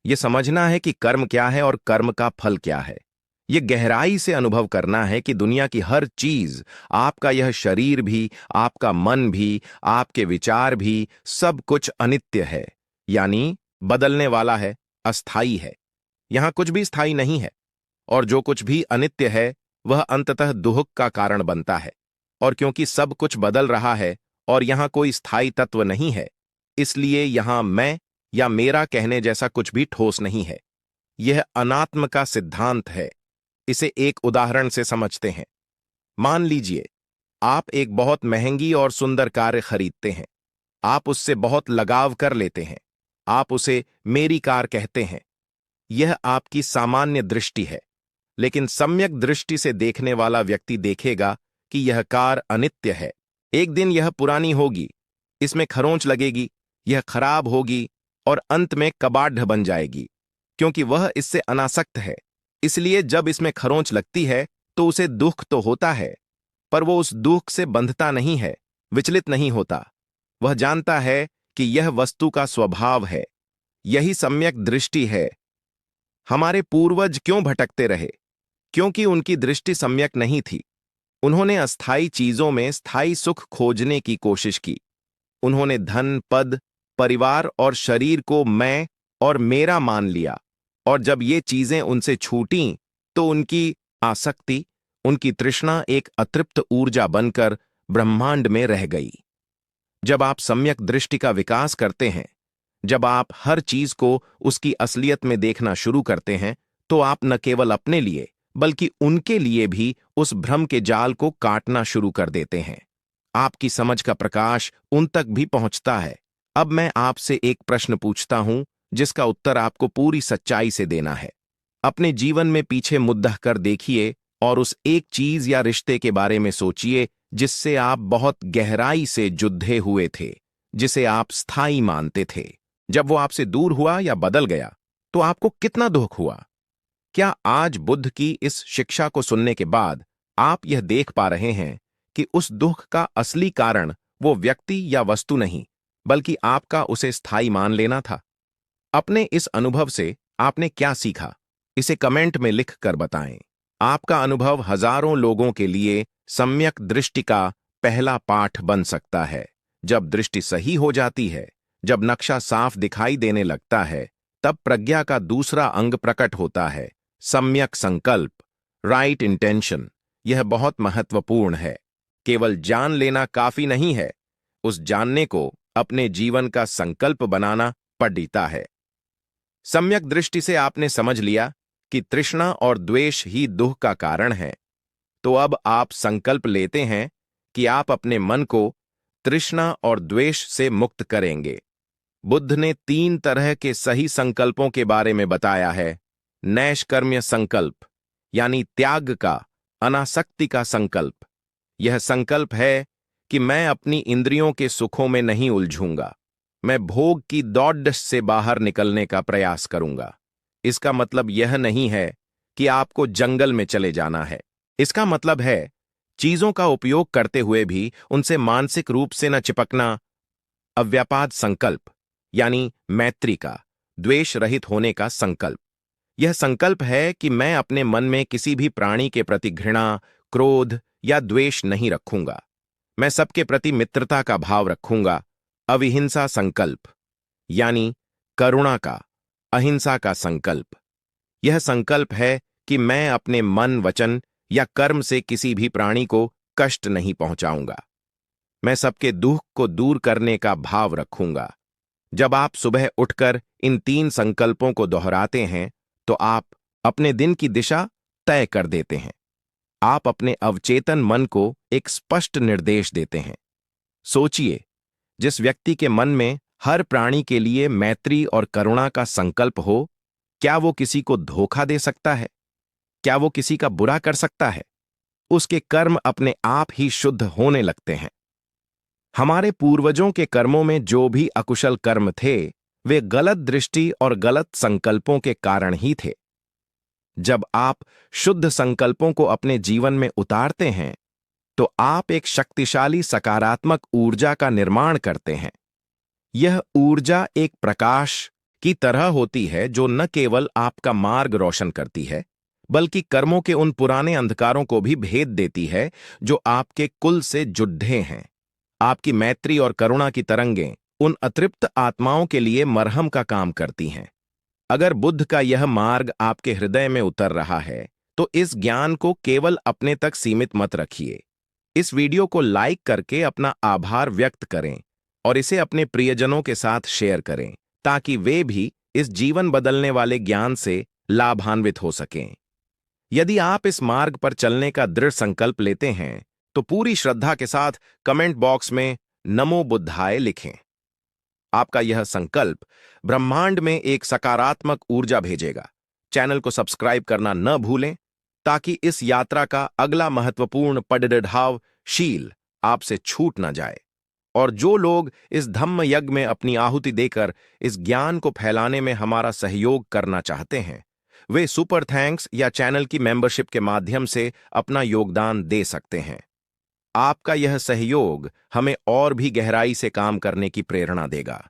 यह समझना है कि कर्म क्या है और कर्म का फल क्या है। यह गहराई से अनुभव करना है कि दुनिया की हर चीज, आपका यह शरीर भी, आपका मन भी, आपके विचार भी, सब कुछ अनित्य है, यानी बदलने वाला है, अस्थाई है। यहां कुछ भी स्थायी नहीं है, और जो कुछ भी अनित्य है वह अंततः दुख का कारण बनता है। और क्योंकि सब कुछ बदल रहा है और यहां कोई स्थायी तत्व नहीं है, इसलिए यहां मैं या मेरा कहने जैसा कुछ भी ठोस नहीं है। यह अनात्म का सिद्धांत है। इसे एक उदाहरण से समझते हैं। मान लीजिए, आप एक बहुत महंगी और सुंदर कार खरीदते हैं। आप उससे बहुत लगाव कर लेते हैं। आप उसे मेरी कार कहते हैं। यह आपकी सामान्य दृष्टि है, लेकिन सम्यक दृष्टि से देखने वाला व्यक्ति देखेगा कि यह कार अनित्य है। एक दिन यह पुरानी होगी, इसमें खरोंच लगेगी, यह खराब होगी और अंत में कबाड़ बन जाएगी, क्योंकि वह इससे अनासक्त है। इसलिए जब इसमें खरोंच लगती है तो उसे दुख तो होता है, पर वो उस दुख से बंधता नहीं है, विचलित नहीं होता। वह जानता है कि यह वस्तु का स्वभाव है। यही सम्यक दृष्टि है। हमारे पूर्वज क्यों भटकते रहे? क्योंकि उनकी दृष्टि सम्यक नहीं थी। उन्होंने अस्थायी चीजों में स्थायी सुख खोजने की कोशिश की। उन्होंने धन, पद, परिवार और शरीर को मैं और मेरा मान लिया, और जब ये चीजें उनसे छूटीं तो उनकी आसक्ति, उनकी तृष्णा एक अतृप्त ऊर्जा बनकर ब्रह्मांड में रह गई। जब आप सम्यक दृष्टि का विकास करते हैं, जब आप हर चीज को उसकी असलियत में देखना शुरू करते हैं, तो आप न केवल अपने लिए बल्कि उनके लिए भी उस भ्रम के जाल को काटना शुरू कर देते हैं। आपकी समझ का प्रकाश उन तक भी पहुंचता है। अब मैं आपसे एक प्रश्न पूछता हूं, जिसका उत्तर आपको पूरी सच्चाई से देना है। अपने जीवन में पीछे मुद्दा कर देखिए और उस एक चीज या रिश्ते के बारे में सोचिए जिससे आप बहुत गहराई से जुद्धे हुए थे, जिसे आप स्थायी मानते थे। जब वो आपसे दूर हुआ या बदल गया तो आपको कितना दुख हुआ? क्या आज बुद्ध की इस शिक्षा को सुनने के बाद आप यह देख पा रहे हैं कि उस दुख का असली कारण वो व्यक्ति या वस्तु नहीं, बल्कि आपका उसे स्थायी मान लेना था? अपने इस अनुभव से आपने क्या सीखा, इसे कमेंट में लिख कर बताएं। आपका अनुभव हजारों लोगों के लिए सम्यक दृष्टि का पहला पाठ बन सकता है। जब दृष्टि सही हो जाती है, जब नक्शा साफ दिखाई देने लगता है, तब प्रज्ञा का दूसरा अंग प्रकट होता है, सम्यक संकल्प, राइट इंटेंशन। यह बहुत महत्वपूर्ण है। केवल जान लेना काफी नहीं है, उस जानने को अपने जीवन का संकल्प बनाना पड़ता है। सम्यक दृष्टि से आपने समझ लिया कि तृष्णा और द्वेष ही दुख का कारण है। तो अब आप संकल्प लेते हैं कि आप अपने मन को तृष्णा और द्वेष से मुक्त करेंगे। बुद्ध ने 3 तरह के सही संकल्पों के बारे में बताया है। नैष्कर्म्य संकल्प, यानी त्याग का, अनासक्ति का संकल्प। यह संकल्प है कि मैं अपनी इंद्रियों के सुखों में नहीं उलझूंगा। मैं भोग की दौड़ से बाहर निकलने का प्रयास करूंगा। इसका मतलब यह नहीं है कि आपको जंगल में चले जाना है। इसका मतलब है चीजों का उपयोग करते हुए भी उनसे मानसिक रूप से न चिपकना। अव्यापाद संकल्प, यानी मैत्री का, द्वेष रहित होने का संकल्प। यह संकल्प है कि मैं अपने मन में किसी भी प्राणी के प्रति घृणा, क्रोध या द्वेष नहीं रखूंगा। मैं सबके प्रति मित्रता का भाव रखूंगा। अविहिंसा संकल्प, यानी करुणा का, अहिंसा का संकल्प। यह संकल्प है कि मैं अपने मन, वचन या कर्म से किसी भी प्राणी को कष्ट नहीं पहुंचाऊंगा। मैं सबके दुख को दूर करने का भाव रखूंगा। जब आप सुबह उठकर इन 3 संकल्पों को दोहराते हैं, तो आप अपने दिन की दिशा तय कर देते हैं। आप अपने अवचेतन मन को एक स्पष्ट निर्देश देते हैं। सोचिए, जिस व्यक्ति के मन में हर प्राणी के लिए मैत्री और करुणा का संकल्प हो, क्या वो किसी को धोखा दे सकता है? क्या वो किसी का बुरा कर सकता है? उसके कर्म अपने आप ही शुद्ध होने लगते हैं। हमारे पूर्वजों के कर्मों में जो भी अकुशल कर्म थे, वे गलत दृष्टि और गलत संकल्पों के कारण ही थे। जब आप शुद्ध संकल्पों को अपने जीवन में उतारते हैं, तो आप एक शक्तिशाली सकारात्मक ऊर्जा का निर्माण करते हैं। यह ऊर्जा एक प्रकाश की तरह होती है जो न केवल आपका मार्ग रोशन करती है, बल्कि कर्मों के उन पुराने अंधकारों को भी भेद देती है जो आपके कुल से जुड़े हैं। आपकी मैत्री और करुणा की तरंगें उन अतृप्त आत्माओं के लिए मरहम का काम करती हैं। अगर बुद्ध का यह मार्ग आपके हृदय में उतर रहा है, तो इस ज्ञान को केवल अपने तक सीमित मत रखिए। इस वीडियो को लाइक करके अपना आभार व्यक्त करें और इसे अपने प्रियजनों के साथ शेयर करें, ताकि वे भी इस जीवन बदलने वाले ज्ञान से लाभान्वित हो सकें। यदि आप इस मार्ग पर चलने का दृढ़ संकल्प लेते हैं, तो पूरी श्रद्धा के साथ कमेंट बॉक्स में नमो बुद्धाय लिखें। आपका यह संकल्प ब्रह्मांड में एक सकारात्मक ऊर्जा भेजेगा। चैनल को सब्सक्राइब करना न भूलें, ताकि इस यात्रा का अगला महत्वपूर्ण पड़ाव शील आपसे छूट न जाए। और जो लोग इस धम्म यज्ञ में अपनी आहुति देकर इस ज्ञान को फैलाने में हमारा सहयोग करना चाहते हैं, वे सुपर थैंक्स या चैनल की मेंबरशिप के माध्यम से अपना योगदान दे सकते हैं। आपका यह सहयोग हमें और भी गहराई से काम करने की प्रेरणा देगा।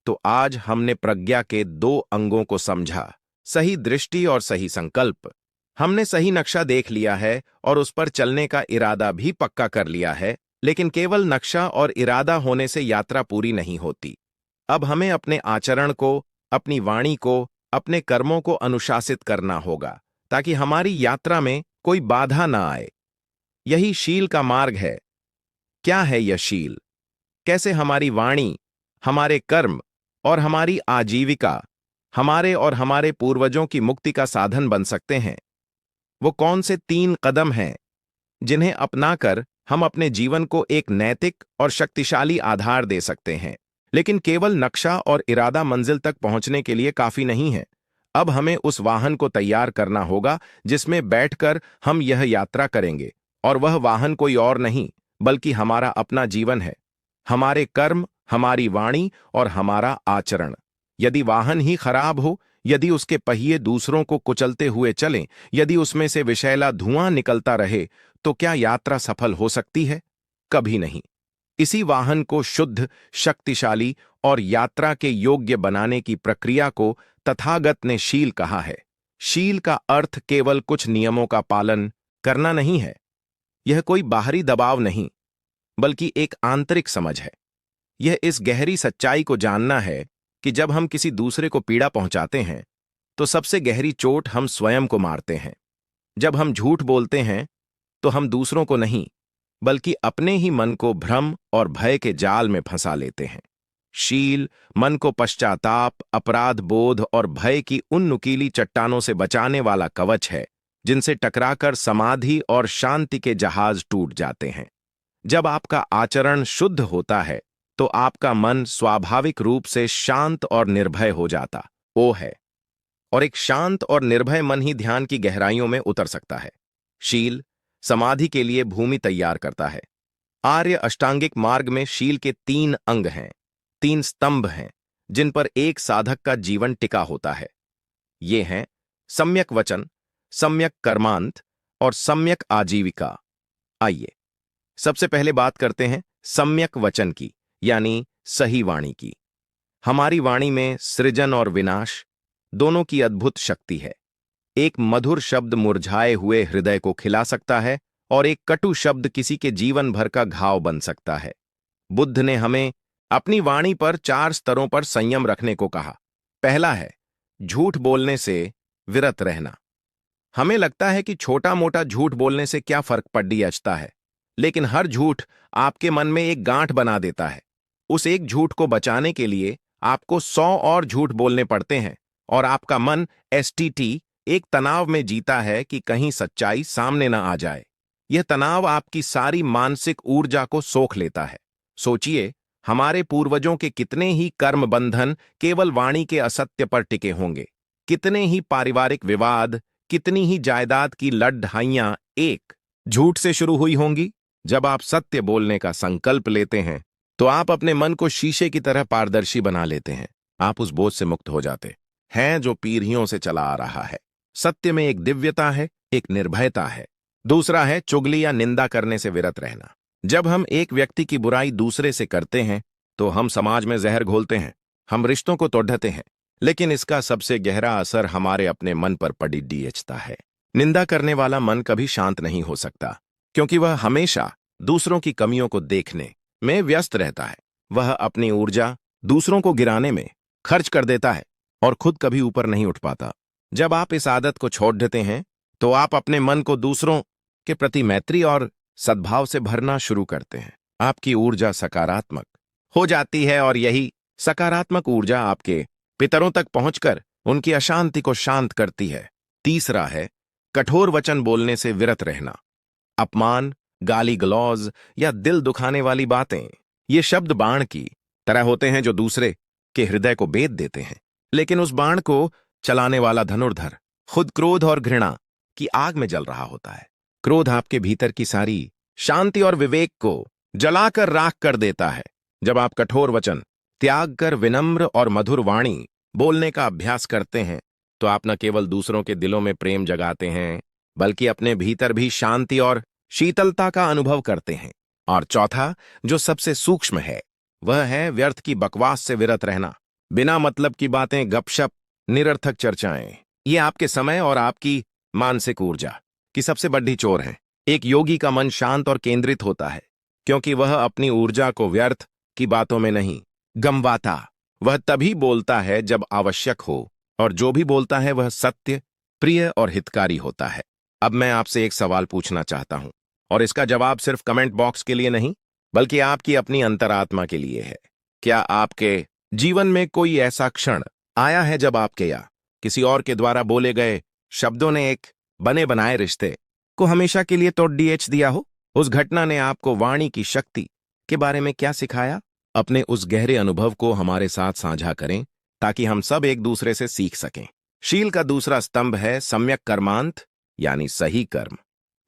तो आज हमने प्रज्ञा के 2 अंगों को समझा, सही दृष्टि और सही संकल्प। हमने सही नक्शा देख लिया है और उस पर चलने का इरादा भी पक्का कर लिया है, लेकिन केवल नक्शा और इरादा होने से यात्रा पूरी नहीं होती। अब हमें अपने आचरण को, अपनी वाणी को, अपने कर्मों को अनुशासित करना होगा, ताकि हमारी यात्रा में कोई बाधा ना आए। यही शील का मार्ग है। क्या है यह शील? कैसे हमारी वाणी, हमारे कर्म और हमारी आजीविका हमारे और हमारे पूर्वजों की मुक्ति का साधन बन सकते हैं? वो कौन से 3 कदम हैं जिन्हें अपनाकर हम अपने जीवन को एक नैतिक और शक्तिशाली आधार दे सकते हैं? लेकिन केवल नक्शा और इरादा मंजिल तक पहुंचने के लिए काफी नहीं है। अब हमें उस वाहन को तैयार करना होगा जिसमें बैठकर हम यह यात्रा करेंगे, और वह वाहन कोई और नहीं बल्कि हमारा अपना जीवन है, हमारे कर्म, हमारी वाणी और हमारा आचरण। यदि वाहन ही खराब हो, यदि उसके पहिए दूसरों को कुचलते हुए चलें, यदि उसमें से विषैला धुआं निकलता रहे, तो क्या यात्रा सफल हो सकती है? कभी नहीं। इसी वाहन को शुद्ध, शक्तिशाली और यात्रा के योग्य बनाने की प्रक्रिया को तथागत ने शील कहा है। शील का अर्थ केवल कुछ नियमों का पालन करना नहीं है। यह कोई बाहरी दबाव नहीं, बल्कि एक आंतरिक समझ है। यह इस गहरी सच्चाई को जानना है कि जब हम किसी दूसरे को पीड़ा पहुंचाते हैं, तो सबसे गहरी चोट हम स्वयं को मारते हैं। जब हम झूठ बोलते हैं, तो हम दूसरों को नहीं, बल्कि अपने ही मन को भ्रम और भय के जाल में फंसा लेते हैं। शील मन को पश्चाताप, अपराध बोध और भय की उन नुकीली चट्टानों से बचाने वाला कवच है जिनसे टकराकर समाधि और शांति के जहाज टूट जाते हैं। जब आपका आचरण शुद्ध होता है, तो आपका मन स्वाभाविक रूप से शांत और निर्भय हो जाता है, और एक शांत और निर्भय मन ही ध्यान की गहराइयों में उतर सकता है। शील समाधि के लिए भूमि तैयार करता है। आर्य अष्टांगिक मार्ग में शील के 3 अंग हैं, 3 स्तंभ हैं, जिन पर एक साधक का जीवन टिका होता है। ये हैं सम्यक वचन, सम्यक कर्मांत और सम्यक आजीविका। आइए सबसे पहले बात करते हैं सम्यक वचन की, यानी सही वाणी की। हमारी वाणी में सृजन और विनाश दोनों की अद्भुत शक्ति है। एक मधुर शब्द मुरझाए हुए हृदय को खिला सकता है, और एक कटु शब्द किसी के जीवन भर का घाव बन सकता है। बुद्ध ने हमें अपनी वाणी पर 4 स्तरों पर संयम रखने को कहा। पहला है झूठ बोलने से विरत रहना। हमें लगता है कि छोटा मोटा झूठ बोलने से क्या फर्क पड़ता है, लेकिन हर झूठ आपके मन में एक गांठ बना देता है। उस एक झूठ को बचाने के लिए आपको 100 और झूठ बोलने पड़ते हैं, और आपका मन एसटीटी एक तनाव में जीता है कि कहीं सच्चाई सामने न आ जाए। यह तनाव आपकी सारी मानसिक ऊर्जा को सोख लेता है। सोचिए, हमारे पूर्वजों के कितने ही कर्म बंधन केवल वाणी के असत्य पर टिके होंगे। कितने ही पारिवारिक विवाद, कितनी ही जायदाद की लड़ाइयां एक झूठ से शुरू हुई होंगी। जब आप सत्य बोलने का संकल्प लेते हैं, तो आप अपने मन को शीशे की तरह पारदर्शी बना लेते हैं। आप उस बोझ से मुक्त हो जाते हैं जो पीढ़ियों से चला आ रहा है। सत्य में एक दिव्यता है, एक निर्भयता है। दूसरा है चुगली या निंदा करने से विरत रहना। जब हम एक व्यक्ति की बुराई दूसरे से करते हैं, तो हम समाज में जहर घोलते हैं, हम रिश्तों को तोड़ते हैं, लेकिन इसका सबसे गहरा असर हमारे अपने मन पर पड़ता है। निंदा करने वाला मन कभी शांत नहीं हो सकता, क्योंकि वह हमेशा दूसरों की कमियों को देखने में व्यस्त रहता है। वह अपनी ऊर्जा दूसरों को गिराने में खर्च कर देता है और खुद कभी ऊपर नहीं उठ पाता। जब आप इस आदत को छोड़ देते हैं, तो आप अपने मन को दूसरों के प्रति मैत्री और सद्भाव से भरना शुरू करते हैं। आपकी ऊर्जा सकारात्मक हो जाती है, और यही सकारात्मक ऊर्जा आपके पितरों तक पहुंचकर उनकी अशांति को शांत करती है। तीसरा है कठोर वचन बोलने से विरत रहना। अपमान, गाली गलौज या दिल दुखाने वाली बातें, ये शब्द बाण की तरह होते हैं जो दूसरे के हृदय को बेध देते हैं। लेकिन उस बाण को चलाने वाला धनुर्धर खुद क्रोध और घृणा की आग में जल रहा होता है। क्रोध आपके भीतर की सारी शांति और विवेक को जलाकर राख कर देता है। जब आप कठोर वचन त्याग कर विनम्र और मधुर वाणी बोलने का अभ्यास करते हैं तो आप न केवल दूसरों के दिलों में प्रेम जगाते हैं बल्कि अपने भीतर भी शांति और शीतलता का अनुभव करते हैं। और चौथा, जो सबसे सूक्ष्म है, वह है व्यर्थ की बकवास से विरत रहना। बिना मतलब की बातें, गपशप, निरर्थक चर्चाएं, ये आपके समय और आपकी मानसिक ऊर्जा की सबसे बड़ी चोर है। एक योगी का मन शांत और केंद्रित होता है क्योंकि वह अपनी ऊर्जा को व्यर्थ की बातों में नहीं गंवाता। वह तभी बोलता है जब आवश्यक हो, और जो भी बोलता है वह सत्य, प्रिय और हितकारी होता है। अब मैं आपसे एक सवाल पूछना चाहता हूं, और इसका जवाब सिर्फ कमेंट बॉक्स के लिए नहीं बल्कि आपकी अपनी अंतरात्मा के लिए है। क्या आपके जीवन में कोई ऐसा क्षण आया है जब आपके या किसी और के द्वारा बोले गए शब्दों ने एक बने बनाए रिश्ते को हमेशा के लिए तोड़ दिया हो? उस घटना ने आपको वाणी की शक्ति के बारे में क्या सिखाया? अपने उस गहरे अनुभव को हमारे साथ साझा करें ताकि हम सब एक दूसरे से सीख सकें। शील का दूसरा स्तंभ है सम्यक कर्मांत, यानी सही कर्म।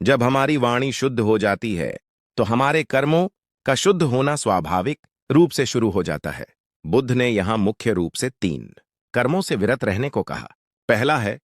जब हमारी वाणी शुद्ध हो जाती है तो हमारे कर्मों का शुद्ध होना स्वाभाविक रूप से शुरू हो जाता है। बुद्ध ने यहां मुख्य रूप से 3 कर्मों से विरत रहने को कहा। पहला है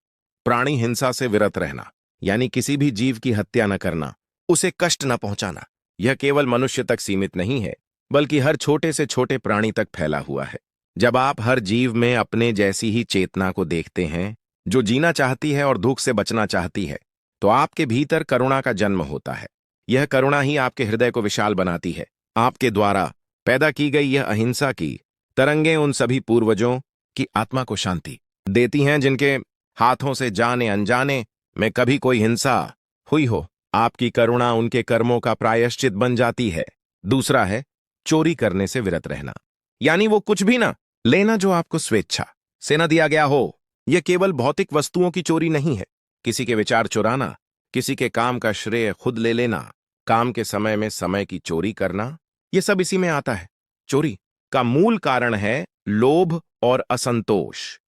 प्राणी हिंसा से विरत रहना, यानी किसी भी जीव की हत्या न करना, उसे कष्ट न पहुंचाना। यह केवल मनुष्य तक सीमित नहीं है बल्कि हर छोटे से छोटे प्राणी तक फैला हुआ है। जब आप हर जीव में अपने जैसी ही चेतना को देखते हैं जो जीना चाहती है और दुख से बचना चाहती है, तो आपके भीतर करुणा का जन्म होता है। यह करुणा ही आपके हृदय को विशाल बनाती है। आपके द्वारा पैदा की गई यह अहिंसा की तरंगें उन सभी पूर्वजों की आत्मा को शांति देती हैं जिनके हाथों से जाने अनजाने में कभी कोई हिंसा हुई हो। आपकी करुणा उनके कर्मों का प्रायश्चित बन जाती है। दूसरा है चोरी करने से विरत रहना, यानी वो कुछ भी ना लेना जो आपको स्वेच्छा से न दिया गया हो। यह केवल भौतिक वस्तुओं की चोरी नहीं है। किसी के विचार चुराना, किसी के काम का श्रेय खुद ले लेना, काम के समय में समय की चोरी करना, यह सब इसी में आता है। चोरी का मूल कारण है लोभ और असंतोष।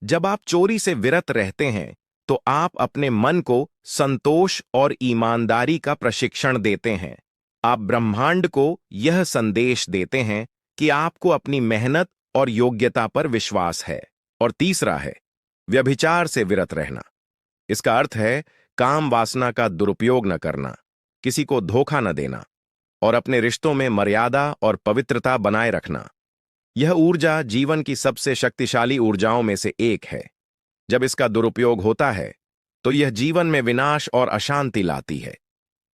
जब आप चोरी से विरत रहते हैं तो आप अपने मन को संतोष और ईमानदारी का प्रशिक्षण देते हैं। आप ब्रह्मांड को यह संदेश देते हैं कि आपको अपनी मेहनत और योग्यता पर विश्वास है। और तीसरा है व्यभिचार से विरत रहना। इसका अर्थ है काम वासना का दुरुपयोग न करना, किसी को धोखा न देना और अपने रिश्तों में मर्यादा और पवित्रता बनाए रखना। यह ऊर्जा जीवन की सबसे शक्तिशाली ऊर्जाओं में से एक है। जब इसका दुरुपयोग होता है तो यह जीवन में विनाश और अशांति लाती है।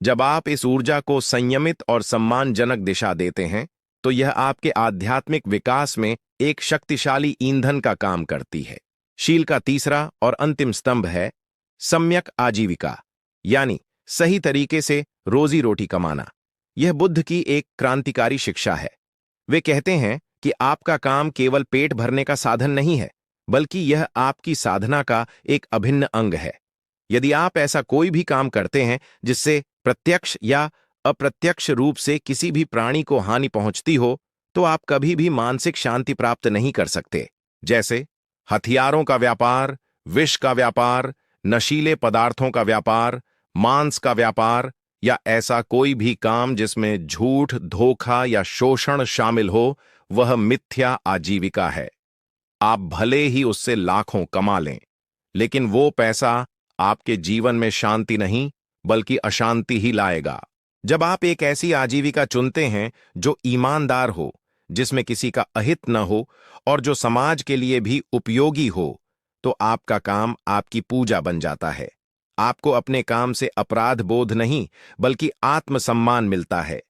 जब आप इस ऊर्जा को संयमित और सम्मानजनक दिशा देते हैं तो यह आपके आध्यात्मिक विकास में एक शक्तिशाली ईंधन का काम करती है। शील का तीसरा और अंतिम स्तंभ है सम्यक आजीविका, यानी सही तरीके से रोजी रोटी कमाना। यह बुद्ध की एक क्रांतिकारी शिक्षा है। वे कहते हैं कि आपका काम केवल पेट भरने का साधन नहीं है बल्कि यह आपकी साधना का एक अभिन्न अंग है। यदि आप ऐसा कोई भी काम करते हैं जिससे प्रत्यक्ष या अप्रत्यक्ष रूप से किसी भी प्राणी को हानि पहुंचती हो तो आप कभी भी मानसिक शांति प्राप्त नहीं कर सकते। जैसे हथियारों का व्यापार, विष का व्यापार, नशीले पदार्थों का व्यापार, मांस का व्यापार या ऐसा कोई भी काम जिसमें झूठ, धोखा या शोषण शामिल हो, वह मिथ्या आजीविका है। आप भले ही उससे लाखों कमा लें, लेकिन वो पैसा आपके जीवन में शांति नहीं बल्कि अशांति ही लाएगा। जब आप एक ऐसी आजीविका चुनते हैं जो ईमानदार हो, जिसमें किसी का अहित न हो और जो समाज के लिए भी उपयोगी हो, तो आपका काम आपकी पूजा बन जाता है। आपको अपने काम से अपराध बोध नहीं बल्कि आत्मसम्मान मिलता है।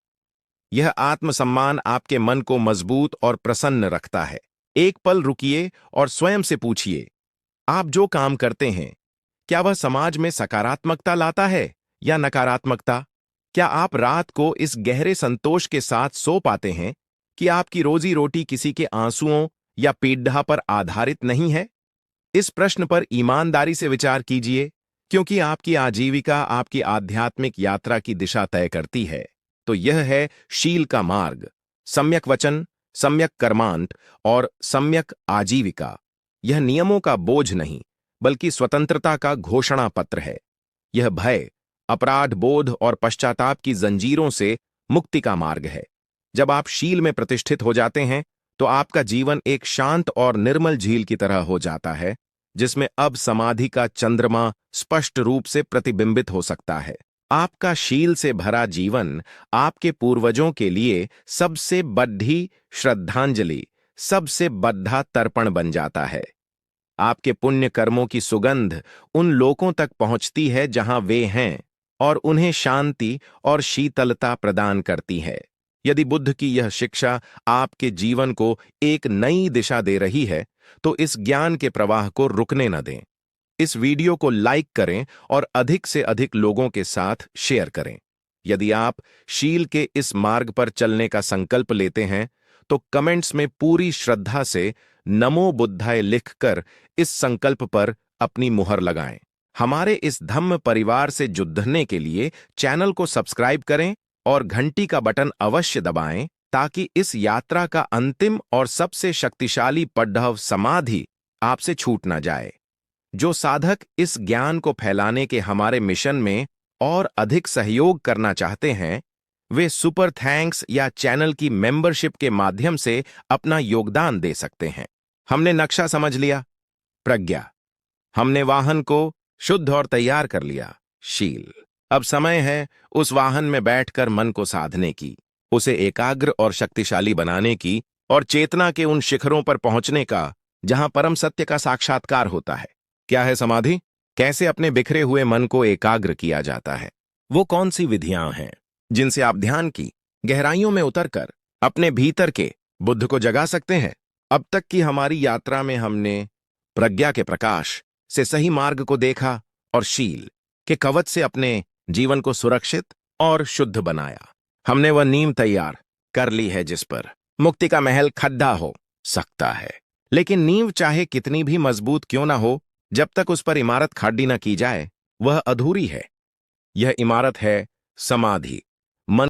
यह आत्मसम्मान आपके मन को मजबूत और प्रसन्न रखता है। एक पल रुकिए और स्वयं से पूछिए, आप जो काम करते हैं क्या वह समाज में सकारात्मकता लाता है या नकारात्मकता? क्या आप रात को इस गहरे संतोष के साथ सो पाते हैं कि आपकी रोजी रोटी किसी के आंसुओं या पीड़ा पर आधारित नहीं है? इस प्रश्न पर ईमानदारी से विचार कीजिए, क्योंकि आपकी आजीविका आपकी आध्यात्मिक यात्रा की दिशा तय करती है। तो यह है शील का मार्ग, सम्यक वचन, सम्यक कर्मांत और सम्यक आजीविका। यह नियमों का बोझ नहीं बल्कि स्वतंत्रता का घोषणा पत्र है। यह भय, अपराध बोध और पश्चाताप की जंजीरों से मुक्ति का मार्ग है। जब आप शील में प्रतिष्ठित हो जाते हैं तो आपका जीवन एक शांत और निर्मल झील की तरह हो जाता है, जिसमें अब समाधि का चंद्रमा स्पष्ट रूप से प्रतिबिंबित हो सकता है। आपका शील से भरा जीवन आपके पूर्वजों के लिए सबसे बड़ी श्रद्धांजलि, सबसे बड़ा तर्पण बन जाता है। आपके पुण्य कर्मों की सुगंध उन लोगों तक पहुंचती है जहां वे हैं और उन्हें शांति और शीतलता प्रदान करती है। यदि बुद्ध की यह शिक्षा आपके जीवन को एक नई दिशा दे रही है, तो इस ज्ञान के प्रवाह को रुकने न दें। इस वीडियो को लाइक करें और अधिक से अधिक लोगों के साथ शेयर करें। यदि आप शील के इस मार्ग पर चलने का संकल्प लेते हैं, तो कमेंट्स में पूरी श्रद्धा से नमो बुद्धाय लिखकर इस संकल्प पर अपनी मुहर लगाएं। हमारे इस धम्म परिवार से जुड़ने के लिए चैनल को सब्सक्राइब करें और घंटी का बटन अवश्य दबाएं, ताकि इस यात्रा का अंतिम और सबसे शक्तिशाली पड़ाव समाधि आपसे छूट न जाए। जो साधक इस ज्ञान को फैलाने के हमारे मिशन में और अधिक सहयोग करना चाहते हैं, वे सुपर थैंक्स या चैनल की मेंबरशिप के माध्यम से अपना योगदान दे सकते हैं। हमने नक्शा समझ लिया, प्रज्ञा। हमने वाहन को शुद्ध और तैयार कर लिया, शील। अब समय है उस वाहन में बैठकर मन को साधने की, उसे एकाग्र और शक्तिशाली बनाने की और चेतना के उन शिखरों पर पहुंचने का जहां परम सत्य का साक्षात्कार होता है। क्या है समाधि? कैसे अपने बिखरे हुए मन को एकाग्र किया जाता है? वो कौन सी विधियां हैं जिनसे आप ध्यान की गहराइयों में उतरकर अपने भीतर के बुद्ध को जगा सकते हैं? अब तक की हमारी यात्रा में हमने प्रज्ञा के प्रकाश से सही मार्ग को देखा और शील के कवच से अपने जीवन को सुरक्षित और शुद्ध बनाया। हमने वह नींव तैयार कर ली है जिस पर मुक्ति का महल खड़ा हो सकता है। लेकिन नींव चाहे कितनी भी मजबूत क्यों ना हो, जब तक उस पर इमारत खड़ी न की जाए, वह अधूरी है। यह इमारत है समाधि। मन